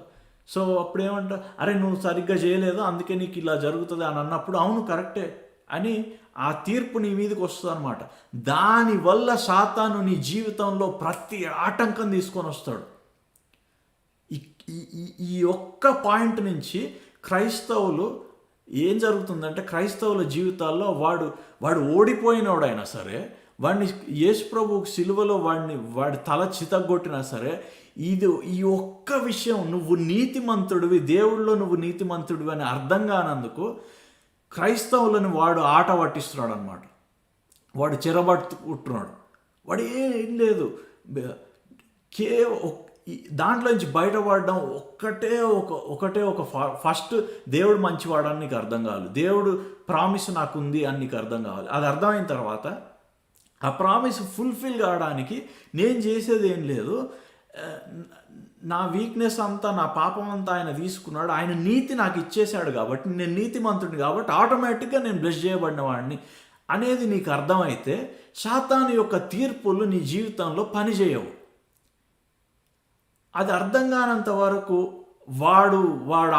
సో అప్పుడు ఏమంటా, అరే నువ్వు సరిగ్గా చేయలేదు అందుకే నీకు ఇలా జరుగుతుంది అని అన్నప్పుడు అవును కరెక్టే అని ఆ తీర్పు నీ మీదకి వస్తుంది అనమాట. దానివల్ల సాతాను నీ జీవితంలో ప్రతి ఆటంకం తీసుకొని వస్తాడు. ఈ ఒక్క పాయింట్ నుంచి క్రైస్తవులు ఏం జరుగుతుందంటే, క్రైస్తవుల జీవితాల్లో వాడు ఓడిపోయినవాడైనా సరే, వాడిని యేసు ప్రభువుకు సిలువలో వాడి తల చితగొట్టినా సరే, ఈ ఒక్క విషయం నువ్వు నీతిమంతుడివి, దేవుళ్ళలో నువ్వు నీతిమంతుడివి అని అర్థం కానందుకు క్రైస్తవులను వాడు ఆట పట్టిస్తున్నాడు అనమాట. వాడు చెరబట్టుకుంటున్నాడు. వాడు ఏం లేదు, దాంట్లోంచి బయటపడడం ఒకటే ఒక ఫస్ట్ దేవుడు మంచివాడని నీకు అర్థం కావాలి, దేవుడు ప్రామిస్ నాకుంది అని నీకు అర్థం కావాలి. అది అర్థమైన తర్వాత ఆ ప్రామిస్ ఫుల్ఫిల్ కావడానికి నేను చేసేది ఏం లేదు, నా వీక్నెస్ అంతా, నా పాపం అంతా ఆయన తీసుకున్నాడు, ఆయన నీతి నాకు ఇచ్చేశాడు కాబట్టి, నేను నీతిమంతుడిని కాబట్టి ఆటోమేటిక్గా నేను బ్లెస్ చేయబడిన వాడిని అనేది నీకు అర్థమైతే సాతాను యొక్క తీర్పులు నీ జీవితంలో పనిచేయవు. అది అర్థం కానంత వరకు వాడు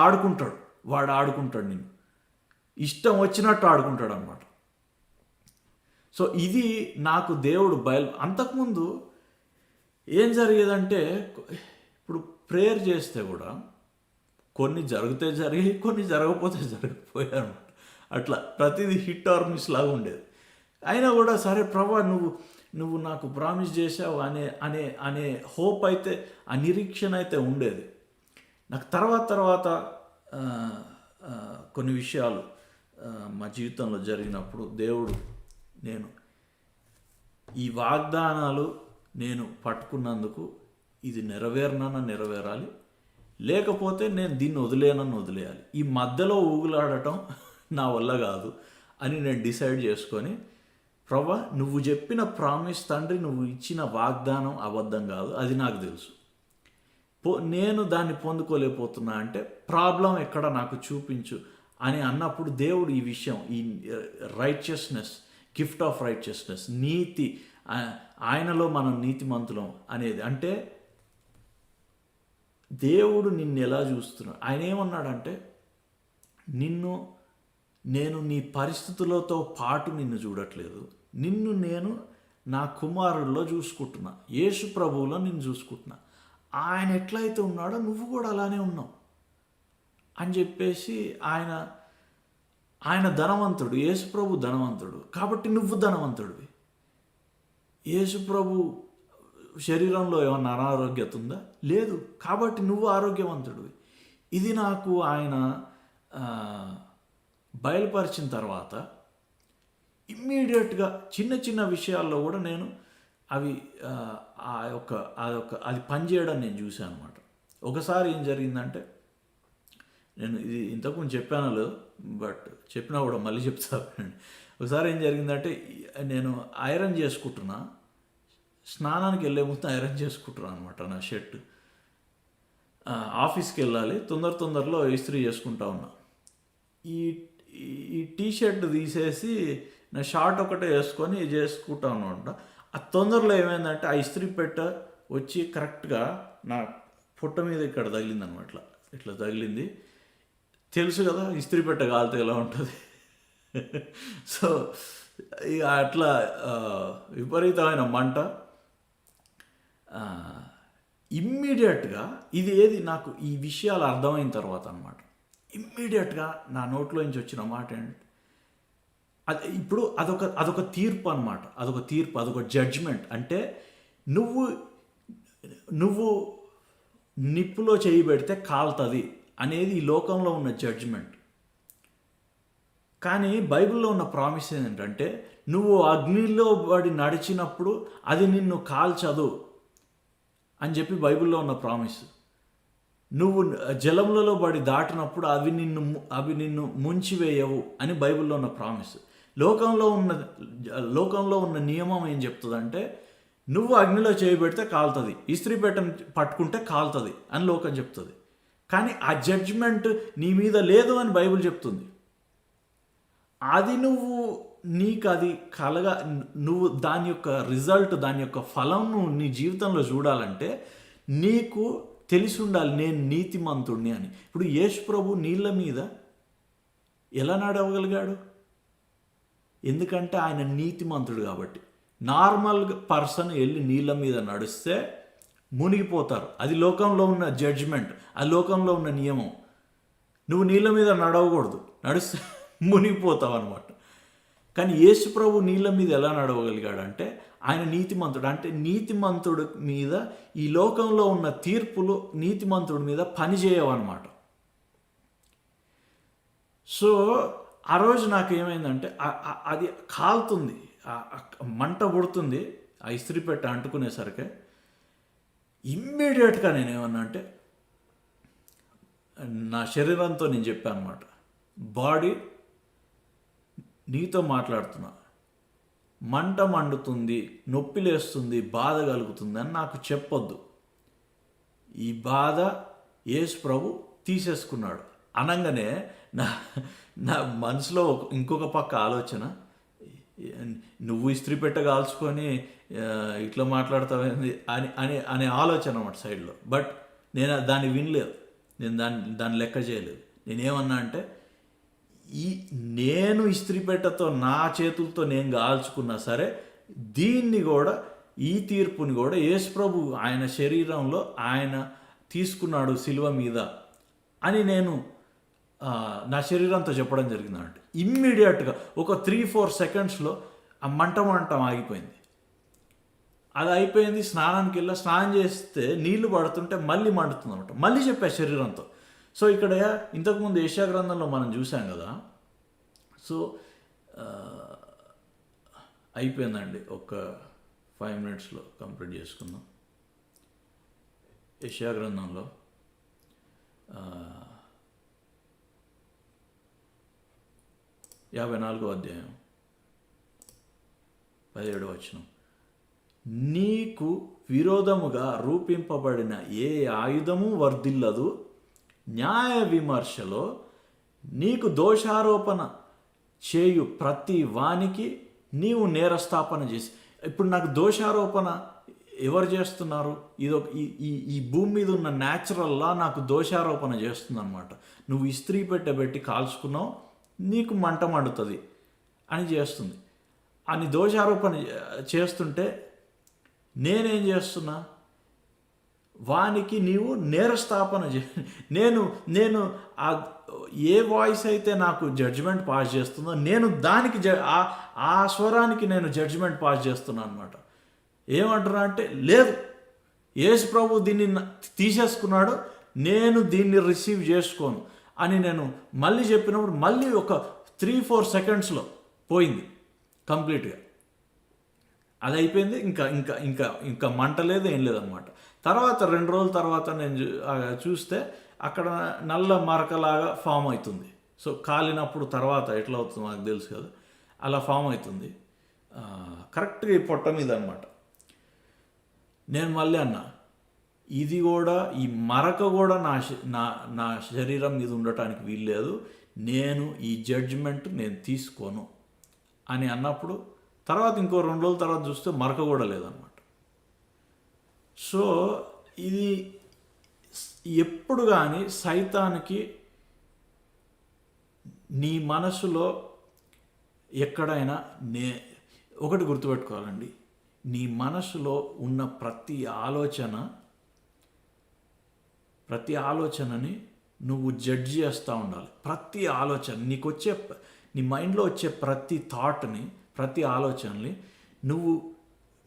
ఆడుకుంటాడు నేను ఇష్టం వచ్చినట్టు ఆడుకుంటాడు అన్నమాట. సో ఇది నాకు దేవుడు అంతకుముందు ఏం జరిగేదంటే, ఇప్పుడు ప్రేయర్ చేస్తే కూడా కొన్ని జరిగితే జరిగి, కొన్ని జరగకపోతే జరిగిపోయాయి అనమాట. అట్లా ప్రతిదీ హిట్ ఆర్ మిస్ లాగా ఉండేది. అయినా కూడా సరే ప్రభా నువ్వు నాకు ప్రామిస్ చేసావు అనే హోప్ అయితే, ఆ నిరీక్షణ అయితే ఉండేది. నాకు తర్వాత కొన్ని విషయాలు మా జీవితంలో జరిగినప్పుడు దేవుడు ఈ వాగ్దానాలు నేను పట్టుకున్నందుకు ఇది నెరవేరాలి, లేకపోతే నేను దీన్ని వదిలేయాలి. ఈ మధ్యలో ఊగులాడటం నా వల్ల కాదు అని నేను డిసైడ్ చేసుకొని, ప్రభా నువ్వు చెప్పిన ప్రామిస్ తండ్రి, నువ్వు ఇచ్చిన వాగ్దానం అబద్ధం కాదు, అది నాకు తెలుసు. నేను దాన్ని పొందుకోలేకపోతున్నా అంటే ప్రాబ్లం ఎక్కడ నాకు చూపించు అని అన్నప్పుడు దేవుడు ఈ విషయం, ఈ రైచియస్నెస్, గిఫ్ట్ ఆఫ్ రైచియస్నెస్, నీతి, ఆయనలో మనం నీతిమంతులం అనేది, అంటే దేవుడు నిన్ను ఎలా చూస్తున్నాడు. ఆయన ఏమన్నాడంటే, నేను నీ పరిస్థితులతో పాటు నిన్ను చూడట్లేదు, నేను నా కుమారుల్లో చూసుకుంటున్నా, యేసు ప్రభువులో నిన్ను చూసుకుంటున్నా, ఆయన ఎట్లయితే ఉన్నాడో నువ్వు కూడా అలానే ఉన్నావు అని చెప్పేసి ఆయన ధనవంతుడు, యేసు ప్రభు ధనవంతుడు కాబట్టి నువ్వు ధనవంతుడివి. యేసు ప్రభు శరీరంలో ఏమన్నా అనారోగ్యత ఉందా? లేదు, కాబట్టి నువ్వు ఆరోగ్యవంతుడివి. ఇది నాకు ఆయన బయలుపరిచిన తర్వాత ఇమ్మీడియట్గా చిన్న చిన్న విషయాల్లో కూడా నేను అవి అది పనిచేయడం నేను చూశాను అనమాట. ఒకసారి ఏం జరిగిందంటే, నేను ఇది ఇంతకుముందు చెప్పాను లేదు, బట్ చెప్పినా కూడా మళ్ళీ చెప్తాను. ఒకసారి ఏం జరిగిందంటే, నేను ఐరన్ చేసుకుంటున్నా, స్నానానికి వెళ్ళే ముందు ఐరన్ చేసుకుంటున్నాను అనమాట నా షర్ట్. ఆఫీస్కి వెళ్ళాలి, తొందరలో ఇస్త్రీ చేసుకుంటా ఉన్నా. ఈ ఈ టీ షర్ట్ తీసేసి నా షార్ట్ ఒకటే వేసుకొని చేసుకుంటా అనమాట. ఆ తొందరలో ఏమైందంటే ఆ ఇస్త్రీ పెట్ట వచ్చి కరెక్ట్గా నా పొట్ట మీద ఇక్కడ తగిలింది అనమాట. ఇట్లా తగిలింది. తెలుసు కదా ఇస్త్రీ పెట్ట కాలితే ఎలా ఉంటుంది. సో ఇక అట్లా విపరీతమైన మంట. ఇమ్మీడియట్గా ఇది నాకు ఈ విషయాలు అర్థమైన తర్వాత అనమాట, ఇమ్మీడియట్గా నా నోట్లో నుంచి వచ్చిన మాట ఏంటంటే, అది ఇప్పుడు అదొక తీర్పు అనమాట. అదొక జడ్జ్మెంట్. అంటే నువ్వు నిప్పులో చేయి పెడితే కాలుతుంది అనేది ఈ లోకంలో ఉన్న జడ్జ్మెంట్. కానీ బైబిల్లో ఉన్న ప్రామిస్ ఏంటంటే, నువ్వు అగ్నిలో పడి నడిచినప్పుడు అది నిన్ను కాల్చదు అని చెప్పి బైబిల్లో ఉన్న ప్రామిస్. నువ్వు జలములలో పడి దాటినప్పుడు అవి నిన్ను ముంచివేయవు అని బైబిల్లో ఉన్న ప్రామిస్. లోకంలో ఉన్న నియమం ఏం చెప్తుందంటే, నువ్వు అగ్నిలో చేయబెడితే కాలుతుంది, ఇస్త్రీ పెట్టని పట్టుకుంటే కాలుతుంది అని లోకం చెప్తుంది. కానీ ఆ జడ్జ్మెంట్ నీ మీద లేదు అని బైబిల్ చెప్తుంది. అది నీకు అది నువ్వు దాని యొక్క రిజల్ట్, దాని యొక్క ఫలం నీ జీవితంలో చూడాలంటే నీకు తెలిసి ఉండాలి నేను నీతిమంతుడిని అని. ఇప్పుడు యేసు ప్రభు నీళ్ళ మీద ఎలా నడవగలిగాడు? ఎందుకంటే ఆయన నీతిమంతుడు కాబట్టి. నార్మల్ పర్సన్ వెళ్ళి నీళ్ళ మీద నడిస్తే మునిగిపోతారు. అది లోకంలో ఉన్న జడ్జ్మెంట్, అది లోకంలో ఉన్న నియమం. నువ్వు నీళ్ళ మీద నడవకూడదు, నడిస్తే మునిగిపోతావు అనమాట. కానీ యేసు ప్రభు నీళ్ళ మీద ఎలా నడవగలిగాడంటే ఆయన నీతిమంతుడు. అంటే నీతిమంతుడి మీద ఈ లోకంలో ఉన్న తీర్పులు నీతిమంతుడి మీద పనిచేయవన్నమాట. సో ఆ రోజు నాకు ఏమైందంటే, అది కాలుతుంది, మంట పుడుతుంది, ఆ ఇస్త్రీ పెట్ట అంటుకునేసరికి ఇమ్మీడియట్గా నేనేమన్నా అంటే, నా శరీరంతో నేను చెప్పాను అనమాట, బాడీ నీతో మాట్లాడుతున్నా, మంట మండుతుంది, నొప్పి లేస్తుంది, బాధ కలుగుతుంది అని నాకు చెప్పొద్దు. ఈ బాధ యేసు ప్రభు తీసేసుకున్నాడు అనగానే నా మనసులో ఇంకొక పక్క ఆలోచన, నువ్వు ఇస్త్రీ పెట్ట కాల్చుకొని ఇట్లా మాట్లాడతావేంది అనే ఆలోచన అన్నమాట సైడ్లో. బట్ నేను దాన్ని వినలేదు, నేను దాన్ని లెక్క చేయలేదు. నేనేమన్నా అంటే, నేను ఇస్త్రీ పెట్టతో నా చేతులతో నేను కాల్చుకున్నా సరే, దీన్ని కూడా, ఈ తీర్పుని కూడా యేసు ప్రభు ఆయన శరీరంలో ఆయన తీసుకున్నాడు శిలువ మీద అని నేను నా శరీరంతో చెప్పడం జరిగిందంటే, ఇమ్మీడియట్గా ఒక 3-4 సెకండ్స్లో ఆ మంట ఆగిపోయింది. అది అయిపోయింది. స్నానానికి స్నానం చేస్తే నీళ్లు పడుతుంటే మళ్ళీ మండుతుంది అనమాట. మళ్ళీ చెప్పా శరీరంతో. సో ఇక్కడ ఇంతకుముందు యెషయా గ్రంథంలో మనం చూసాం కదా. సో అయిపోయిందండి, ఒక 5 మినిట్స్లో కంప్లీట్ చేసుకుందాం. యెషయా గ్రంథంలో 54వ అధ్యాయం 17వ వచనం, నీకు విరోధముగా రూపింపబడిన ఏ ఆయుధము వర్ధిల్లదు, న్యాయ విమర్శలో నీకు దోషారోపణ చేయు ప్రతి వానికి నీవు నేరస్థాపన చేసి. ఇప్పుడు నాకు దోషారోపణ ఎవరు చేస్తున్నారు? ఈ భూమి మీద ఉన్న న్యాచురల్లా నాకు దోషారోపణ చేస్తుంది అనమాట. నువ్వు ఇస్త్రీ పెట్టబెట్టి కాల్చుకున్నావు, నీకు మంట మండుతుంది అని చేస్తుంది అని దోషారోపణ చేస్తుంటే నేనేం చేస్తున్నా? వానికి నీవు నేరస్థాపన నేను ఏ వాయిస్ అయితే నాకు జడ్జిమెంట్ పాస్ చేస్తుందో నేను దానికి ఆ స్వరానికి నేను జడ్జిమెంట్ పాస్ చేస్తున్నాను అనమాట. ఏమంటున్నా అంటే, లేదు, యేసు ప్రభు దీన్ని తీసేసుకున్నాడు, నేను దీన్ని రిసీవ్ చేసుకోను అని నేను మళ్ళీ చెప్పినప్పుడు మళ్ళీ ఒక 3-4 సెకండ్స్లో పోయింది. కంప్లీట్గా. అది అయిపోయింది. ఇంకా ఇంకా ఇంకా ఇంకా మంట లేదు, ఏం లేదనమాట. తర్వాత 2 రోజుల తర్వాత నేను చూస్తే అక్కడ నల్ల మరకలాగా ఫామ్ అవుతుంది. సో కాలినప్పుడు తర్వాత ఎట్లా అవుతుందో నాకు తెలుసు కదా, అలా ఫామ్ అవుతుంది కరెక్ట్గా ఈ పొట్ట మీద అనమాట. నేను మళ్ళీ అన్నా, ఇది కూడా, ఈ మరక కూడా నా శరీరం మీద ఉండటానికి వీల్లేదు, నేను ఈ జడ్జిమెంట్ నేను తీసుకోను అని అన్నప్పుడు తర్వాత ఇంకో 2 రోజుల తర్వాత చూస్తే మరక కూడా లేదనమాట. సో ఇది ఎప్పుడు కానీ సైతానికి నీ మనసులో ఎక్కడైనా ఒకటి గుర్తుపెట్టుకోవాలండి, నీ మనసులో ఉన్న ప్రతి ఆలోచనని నువ్వు జడ్జి చేస్తూ ఉండాలి. ప్రతి ఆలోచన నీ మైండ్లో వచ్చే ప్రతి థాట్ని, ప్రతి ఆలోచనని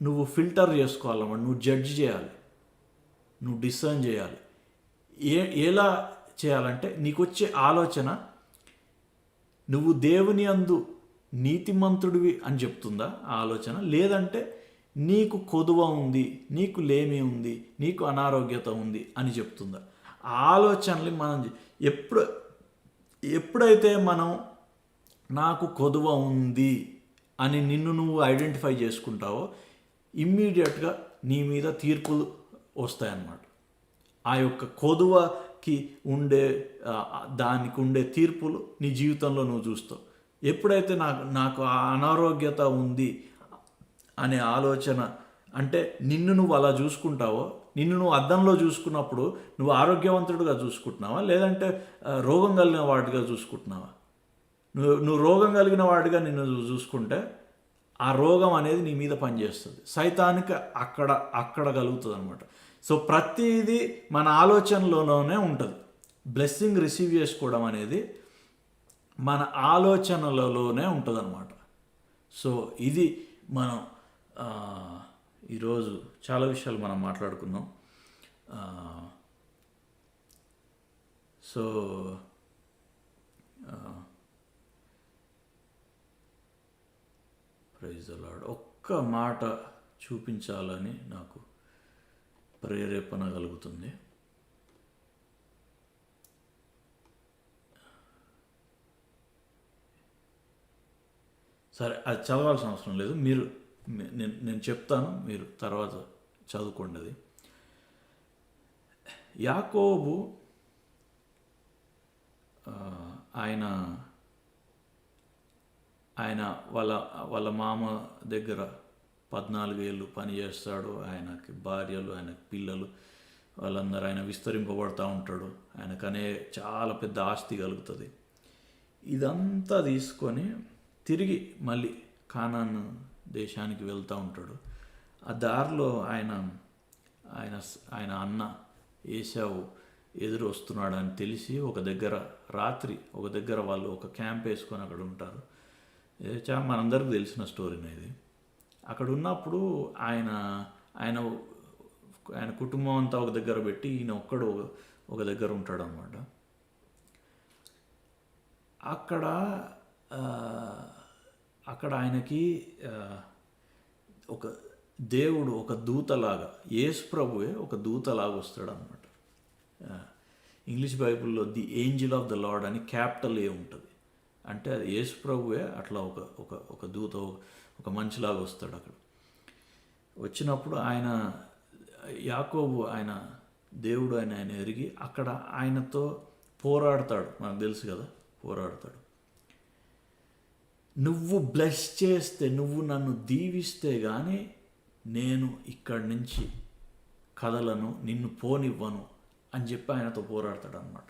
నువ్వు ఫిల్టర్ చేసుకోవాలన్నమాట. నువ్వు జడ్జి చేయాలి, నువ్వు డిసర్న్ చేయాలి. ఎలా చేయాలంటే, నీకు వచ్చే ఆలోచన నువ్వు దేవుని యందు నీతిమంతుడివి అని చెప్తుందా ఆ ఆలోచన, లేదంటే నీకు కొదువ ఉంది, నీకు లేమి ఉంది, నీకు అనారోగ్యత ఉంది అని చెప్తుందా? ఆ ఆలోచనలు మనం ఎప్పుడైతే మనం నాకు కొదువ ఉంది అని నిన్ను నువ్వు ఐడెంటిఫై చేసుకుంటావో, ఇమ్మీడియట్గా నీ మీద తీర్పులు వస్తాయన్నమాట. ఆ యొక్క కొదువకి దానికి ఉండే తీర్పులు నీ జీవితంలో నువ్వు చూస్తావు. ఎప్పుడైతే నాకు ఆ అనారోగ్యత ఉంది అనే ఆలోచన, అంటే నిన్ను నువ్వు అలా చూసుకుంటావో, నిన్ను నువ్వు అద్దంలో చూసుకున్నప్పుడు నువ్వు ఆరోగ్యవంతుడిగా చూసుకుంటున్నావా, లేదంటే రోగం కలిగిన వాడిగా చూసుకుంటున్నావా? నువ్వు రోగం కలిగిన వాడిగా నిన్ను చూసుకుంటే ఆ రోగం అనేది నీ మీద పనిచేస్తుంది. సైతానికి అక్కడ కలుగుతుంది అనమాట. సో ప్రతిదీ మన ఆలోచనలోనే ఉంటుంది. బ్లెస్సింగ్ రిసీవ్ చేసుకోవడం అనేది మన ఆలోచనలలోనే ఉంటుంది అనమాట. సో ఇది మనం ఈరోజు చాలా విషయాలు మనం మాట్లాడుకున్నాం. So praise the Lord. ఒక్క మాట చూపించాలని నాకు ప్రేరేపణ కలుగుతుంది. సరే, అది చదవాల్సిన అవసరం లేదు, నేను చెప్తాను, మీరు తర్వాత చదువుకోండి. అది యాకోబు ఆయన వాళ్ళ మామ దగ్గర 14 ఏళ్ళు పని చేస్తాడు. ఆయనకి భార్యలు, ఆయనకి పిల్లలు, వాళ్ళందరూ ఆయన విస్తరింపబడుతూ ఉంటాడు. ఆయనకనే చాలా పెద్ద ఆస్తి కలుగుతుంది. ఇదంతా తీసుకొని తిరిగి మళ్ళీ కానాను దేశానికి వెళ్తూ ఉంటాడు. ఆ దారిలో ఆయన అన్న ఏశావు ఎదురు వస్తున్నాడని తెలిసి రాత్రి ఒక దగ్గర వాళ్ళు ఒక క్యాంప్ వేసుకొని అక్కడ ఉంటారు. మనందరికీ తెలిసిన స్టోరీనే ఇది. అక్కడ ఉన్నప్పుడు ఆయన కుటుంబం అంతా ఒక దగ్గర పెట్టి ఈయన ఒక్కడు ఒక దగ్గర ఉంటాడు అన్నమాట. అక్కడ ఆయనకి ఒక దేవుడు, ఒక దూతలాగా, యేసు ప్రభువే ఒక దూతలాగా వస్తాడు అన్నమాట. ఇంగ్లీష్ బైబిల్లో the angel of the lord అని క్యాపిటల్ ఏ ఉంటుంది. అంటే అది యేసు ప్రభువే అట్లా ఒక దూత, ఒక మనిషిలాగా వస్తాడు. అక్కడ వచ్చినప్పుడు యాకోబు దేవుడు ఆయన ఎరిగి అక్కడ ఆయనతో పోరాడతాడు. మనకు తెలుసు కదా, పోరాడతాడు. నువ్వు బ్లెస్ చేస్తే, నువ్వు నన్ను దీవిస్తే కానీ నేను ఇక్కడి నుంచి కదలను, నిన్ను పోనివ్వను అని చెప్పి ఆయనతో పోరాడతాడు అన్నమాట.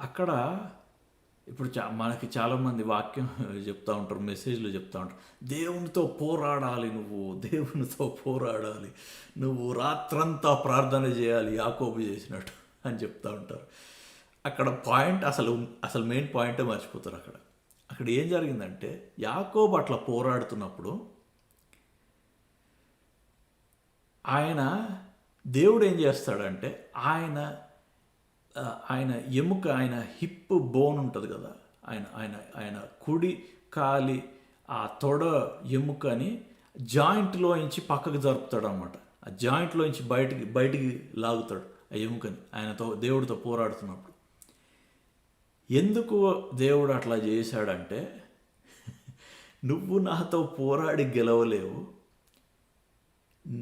అక్కడ ఇప్పుడు మనకి చాలామంది వాక్యం చెప్తూ ఉంటారు, మెసేజ్లు చెప్తూ ఉంటారు, దేవునితో పోరాడాలి, దేవునితో పోరాడాలి, నువ్వు రాత్రంతా ప్రార్థన చేయాలి యాకోబు చేసినట్టు అని చెప్తూ ఉంటారు. అక్కడ పాయింట్ అసలు మెయిన్ పాయింటే మర్చిపోతారు. అక్కడ ఏం జరిగిందంటే, యాకోబు అట్లా పోరాడుతున్నప్పుడు దేవుడు ఏం చేస్తాడంటే, ఆయన ఎముక, ఆయన హిప్ బోన్ ఉంటుంది కదా, ఆయన ఆయన ఆయన కుడి కాలి ఆ తొడ ఎముకని జాయింట్లో నుంచి పక్కకు జరుపుతాడు అనమాట. ఆ జాయింట్లో నుంచి బయటికి లాగుతాడు ఆ ఎముకని ఆయనతో దేవుడితో పోరాడుతున్నప్పుడు. ఎందుకు దేవుడు అట్లా చేశాడంటే, నువ్వు నాతో పోరాడి గెలవలేవు,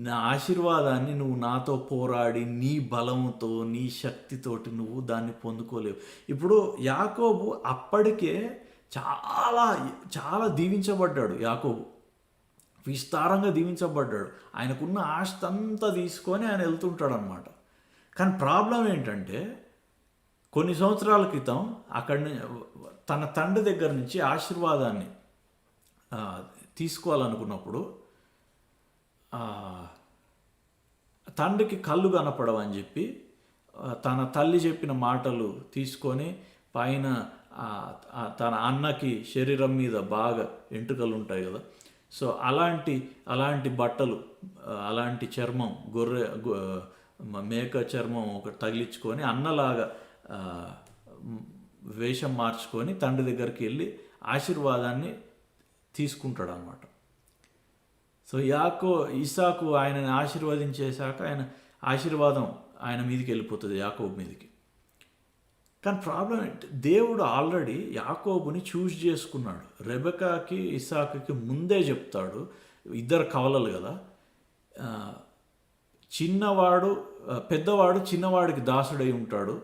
నా ఆశీర్వాదాన్ని నువ్వు నాతో పోరాడి నీ బలముతో నీ శక్తితోటి నువ్వు దాన్ని పొందుకోలేవు. ఇప్పుడు యాకోబు అప్పటికే చాలా చాలా దీవించబడ్డాడు. యాకోబు విస్తారంగా దీవించబడ్డాడు. ఆయనకున్న ఆస్తి అంతా తీసుకొని ఆయన వెళ్తుంటాడు అనమాట. కానీ ప్రాబ్లం ఏంటంటే, కొన్ని సంవత్సరాల క్రితం అక్కడి తన తండ్రి దగ్గర నుంచి ఆశీర్వాదాన్ని తీసుకోవాలనుకున్నప్పుడు తండ్రికి కళ్ళు కనపడవని చెప్పి తన తల్లి చెప్పిన మాటలు తీసుకొని పైన తన అన్నకి శరీరం మీద బాగా ఎంట్రుకలు ఉంటాయి కదా, సో అలాంటి బట్టలు, అలాంటి చర్మం, మేక చర్మం ఒకటి తగిలించుకొని అన్నలాగా వేషం మార్చుకొని తండ్రి దగ్గరికి వెళ్ళి ఆశీర్వాదాన్ని తీసుకుంటాడు అన్నమాట. సో ఇసాకు ఆయనని ఆశీర్వదించేశాక ఆయన ఆశీర్వాదం ఆయన మీదకి వెళ్ళిపోతుంది, యాకోబు మీదకి. కానీ ప్రాబ్లం ఏంటి, దేవుడు ఆల్రెడీ యాకోబుని చూస్ చేసుకున్నాడు. రెబెకాకి ఇసాకుకి ముందే చెప్తాడు, ఇద్దరు కవలలు కదా, పెద్దవాడు చిన్నవాడికి దాసుడై ఉంటాడు,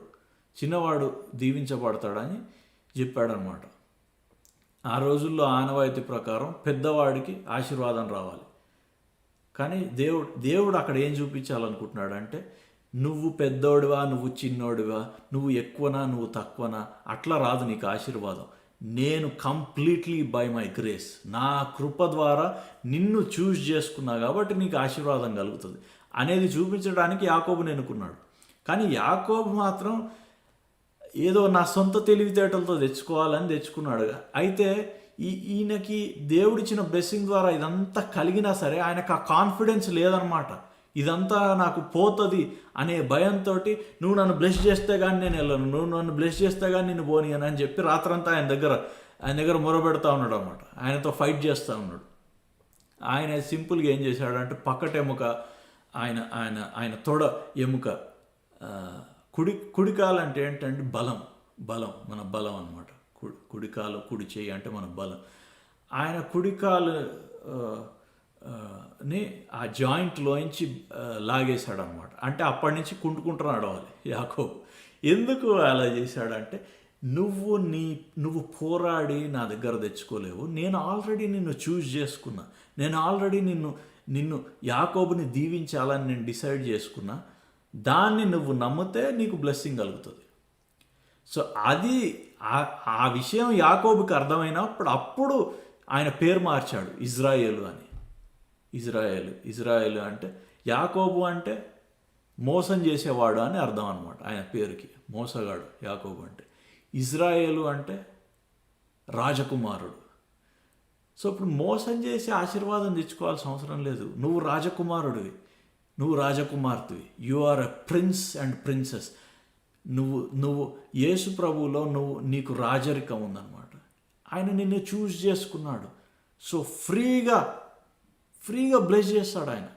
చిన్నవాడు దీవించబడతాడని చెప్పాడనమాట. ఆ రోజుల్లో ఆనవాయితీ ప్రకారం పెద్దవాడికి ఆశీర్వాదం రావాలి. కానీ దేవుడు అక్కడ ఏం చూపించాలనుకుంటున్నాడు అంటే, నువ్వు పెద్దోడివా, నువ్వు చిన్నోడివా, నువ్వు ఎక్కువనా, నువ్వు తక్కువనా, అట్లా రాదు నీకు ఆశీర్వాదం. నేను కంప్లీట్లీ బై మై గ్రేస్, నా కృప ద్వారా నిన్ను చూస్ చేసుకున్నా కాబట్టి నీకు ఆశీర్వాదం కలుగుతుంది అనేది చూపించడానికి యాకోబుని ఎన్నుకున్నాడు. కానీ యాకోబు మాత్రం ఏదో నా సొంత తెలివితేటలతో తెచ్చుకోవాలని తెచ్చుకున్నాడు. అయితే ఈయనకి దేవుడిచ్చిన బ్లెస్సింగ్ ద్వారా ఇదంతా కలిగినా సరే ఆయనకు ఆ కాన్ఫిడెన్స్ లేదనమాట. ఇదంతా నాకు పోతుంది అనే భయంతో, నువ్వు నన్ను బ్లెస్ చేస్తే కానీ నేను వెళ్ళను, నువ్వు నన్ను బ్లెస్ చేస్తే కానీ నేను పోనీయను అని చెప్పి రాత్రంతా ఆయన దగ్గర మొరబెడతా ఉన్నాడు అనమాట. ఆయనతో ఫైట్ చేస్తూ ఉన్నాడు. ఆయన సింపుల్గా ఏం చేశాడంటే, పక్కటెముక ఆయన తొడ ఎముక, కుడికాలు అంటే ఏంటంటే బలం, మన బలం అనమాట. కుడికాలు, కుడి చేయి అంటే మన బలం. ఆయన కుడికాలు ని ఆ జాయింట్లోంచి లాగేశాడు అనమాట. అంటే అప్పటి నుంచి కుంటుకుంటూ నడవాలి యాకోబు. ఎందుకు అలా చేశాడంటే, నువ్వు పోరాడి నా దగ్గర తెచ్చుకోలేవు, నేను ఆల్రెడీ నిన్ను చూస్ చేసుకున్నా, నేను ఆల్రెడీ నిన్ను యాకోబుని దీవించాలని నేను డిసైడ్ చేసుకున్నా, దాన్ని నువ్వు నమ్మితే నీకు బ్లెస్సింగ్ కలుగుతుంది. సో అది ఆ విషయం యాకోబుకి అర్థమైనప్పుడు అప్పుడు ఆయన పేరు మార్చాడు ఇజ్రాయేలు అని. ఇజ్రాయేలు అంటే, యాకోబు అంటే మోసం చేసేవాడు అని అర్థం అనమాట. ఆయన పేరుకి మోసగాడు యాకోబు అంటే. ఇజ్రాయేలు అంటే రాజకుమారుడు. సో ఇప్పుడు మోసం చేసి ఆశీర్వాదం తెచ్చుకోవాల్సిన అవసరం లేదు. నువ్వు రాజకుమారుడివి, నువ్వు రాజకుమార్తెవి, you are a prince and princess. నువ్వు యేసు ప్రభువులో నీకు రాజరికం ఉందన్నమాట. ఆయన నిన్ను చూస్ చేసుకున్నాడు. సో ఫ్రీగా బ్లెస్ చేస్తాడు ఆయన.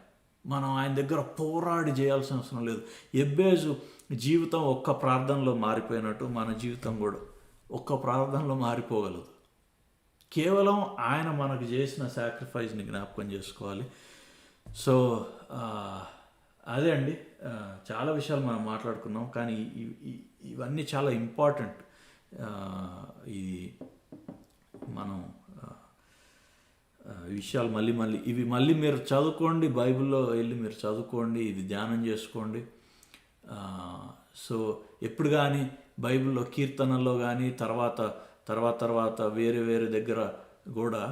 మనం ఆయన దగ్గర పోరాడి చేయాల్సిన అవసరం లేదు. ఎబ్బేజు జీవితం ఒక్క ప్రార్థనలో మారిపోయినట్టు మన జీవితం కూడా ఒక్క ప్రార్థనలో మారిపోగలదు. కేవలం ఆయన మనకు చేసిన సాక్రిఫైస్ని జ్ఞాపకం చేసుకోవాలి. సో అదే అండి, చాలా విషయాలు మనం మాట్లాడుకున్నాం, కానీ ఇవన్నీ చాలా ఇంపార్టెంట్. ఇది మనం విషయాలు మళ్ళీ మీరు చదువుకోండి, బైబిల్లో వెళ్ళి మీరు చదువుకోండి, ఇది ధ్యానం చేసుకోండి. సో ఎప్పుడు కానీ బైబిల్లో కీర్తనల్లో కానీ తర్వాత వేరే దగ్గర కూడా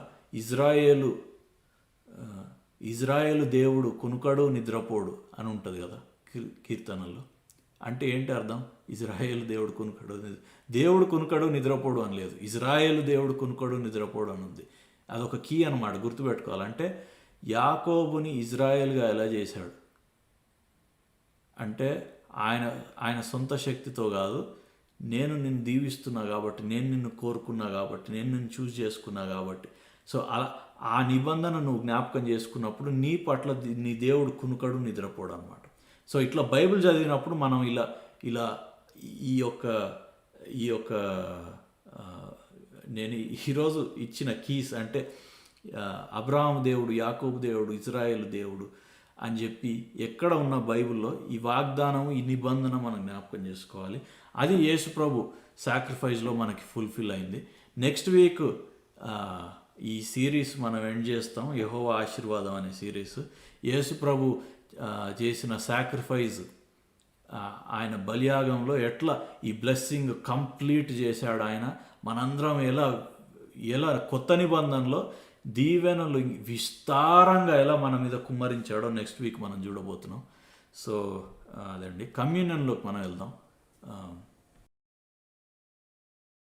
ఇజ్రాయేలు దేవుడు కునుకడు నిద్రపోడు అని ఉంటుంది కదా కీర్తనల్లో. అంటే ఏంటి అర్థం? ఇజ్రాయేలు దేవుడు కునుకడు నిద్రపోడు అని లేదు, ఇజ్రాయేలు దేవుడు కునుకడు నిద్రపోడు అని ఉంది. అదొక కీ అన్నమాట, గుర్తుపెట్టుకోవాలంటే. యాకోబుని ఇజ్రాయేల్గా ఎలా చేశాడు అంటే, ఆయన సొంత శక్తితో కాదు, నేను నిన్ను దీవిస్తున్నా కాబట్టి, నేను నిన్ను కోరుకున్నా కాబట్టి, నేను నిన్ను చూస్ చేసుకున్నా కాబట్టి. సో అలా ఆ నిబంధన నువ్వు జ్ఞాపకం చేసుకున్నప్పుడు నీ పట్ల నీ దేవుడు కునుకడు, నిద్రపోడు అనమాట. సో ఇట్లా బైబిల్ చదివినప్పుడు మనం ఇలా ఇలా ఈ యొక్క ఈ యొక్క ఆ, నేను ఈరోజు ఇచ్చిన కీస్ అంటే అబ్రహాము దేవుడు, యాకోబు దేవుడు, ఇజ్రాయేలు దేవుడు అని చెప్పి ఎక్కడ ఉన్న బైబిల్లో ఈ వాగ్దానం, ఈ నిబంధన మనం జ్ఞాపకం చేసుకోవాలి. అది యేసు ప్రభు సాక్రిఫైస్లో మనకి ఫుల్ఫిల్ అయింది. నెక్స్ట్ వీక్ ఈ సిరీస్ మనం ఎండ్ చేస్తాం, యెహోవా ఆశీర్వాదం అనే సిరీస్. యేసు ప్రభు చేసిన సాక్రిఫైస్, ఆయన బలియాగంలో ఎట్లా ఈ బ్లెస్సింగ్ కంప్లీట్ చేశాడు ఆయన, మనందరం ఎలా ఎలా కొత్త నిబంధనలో దీవెనలు విస్తారంగా ఎలా మన మీద కుమ్మరించాడో నెక్స్ట్ వీక్ మనం చూడబోతున్నాం. సో అదండి, కమ్యూనియన్లోకి మనం వెళ్దాం.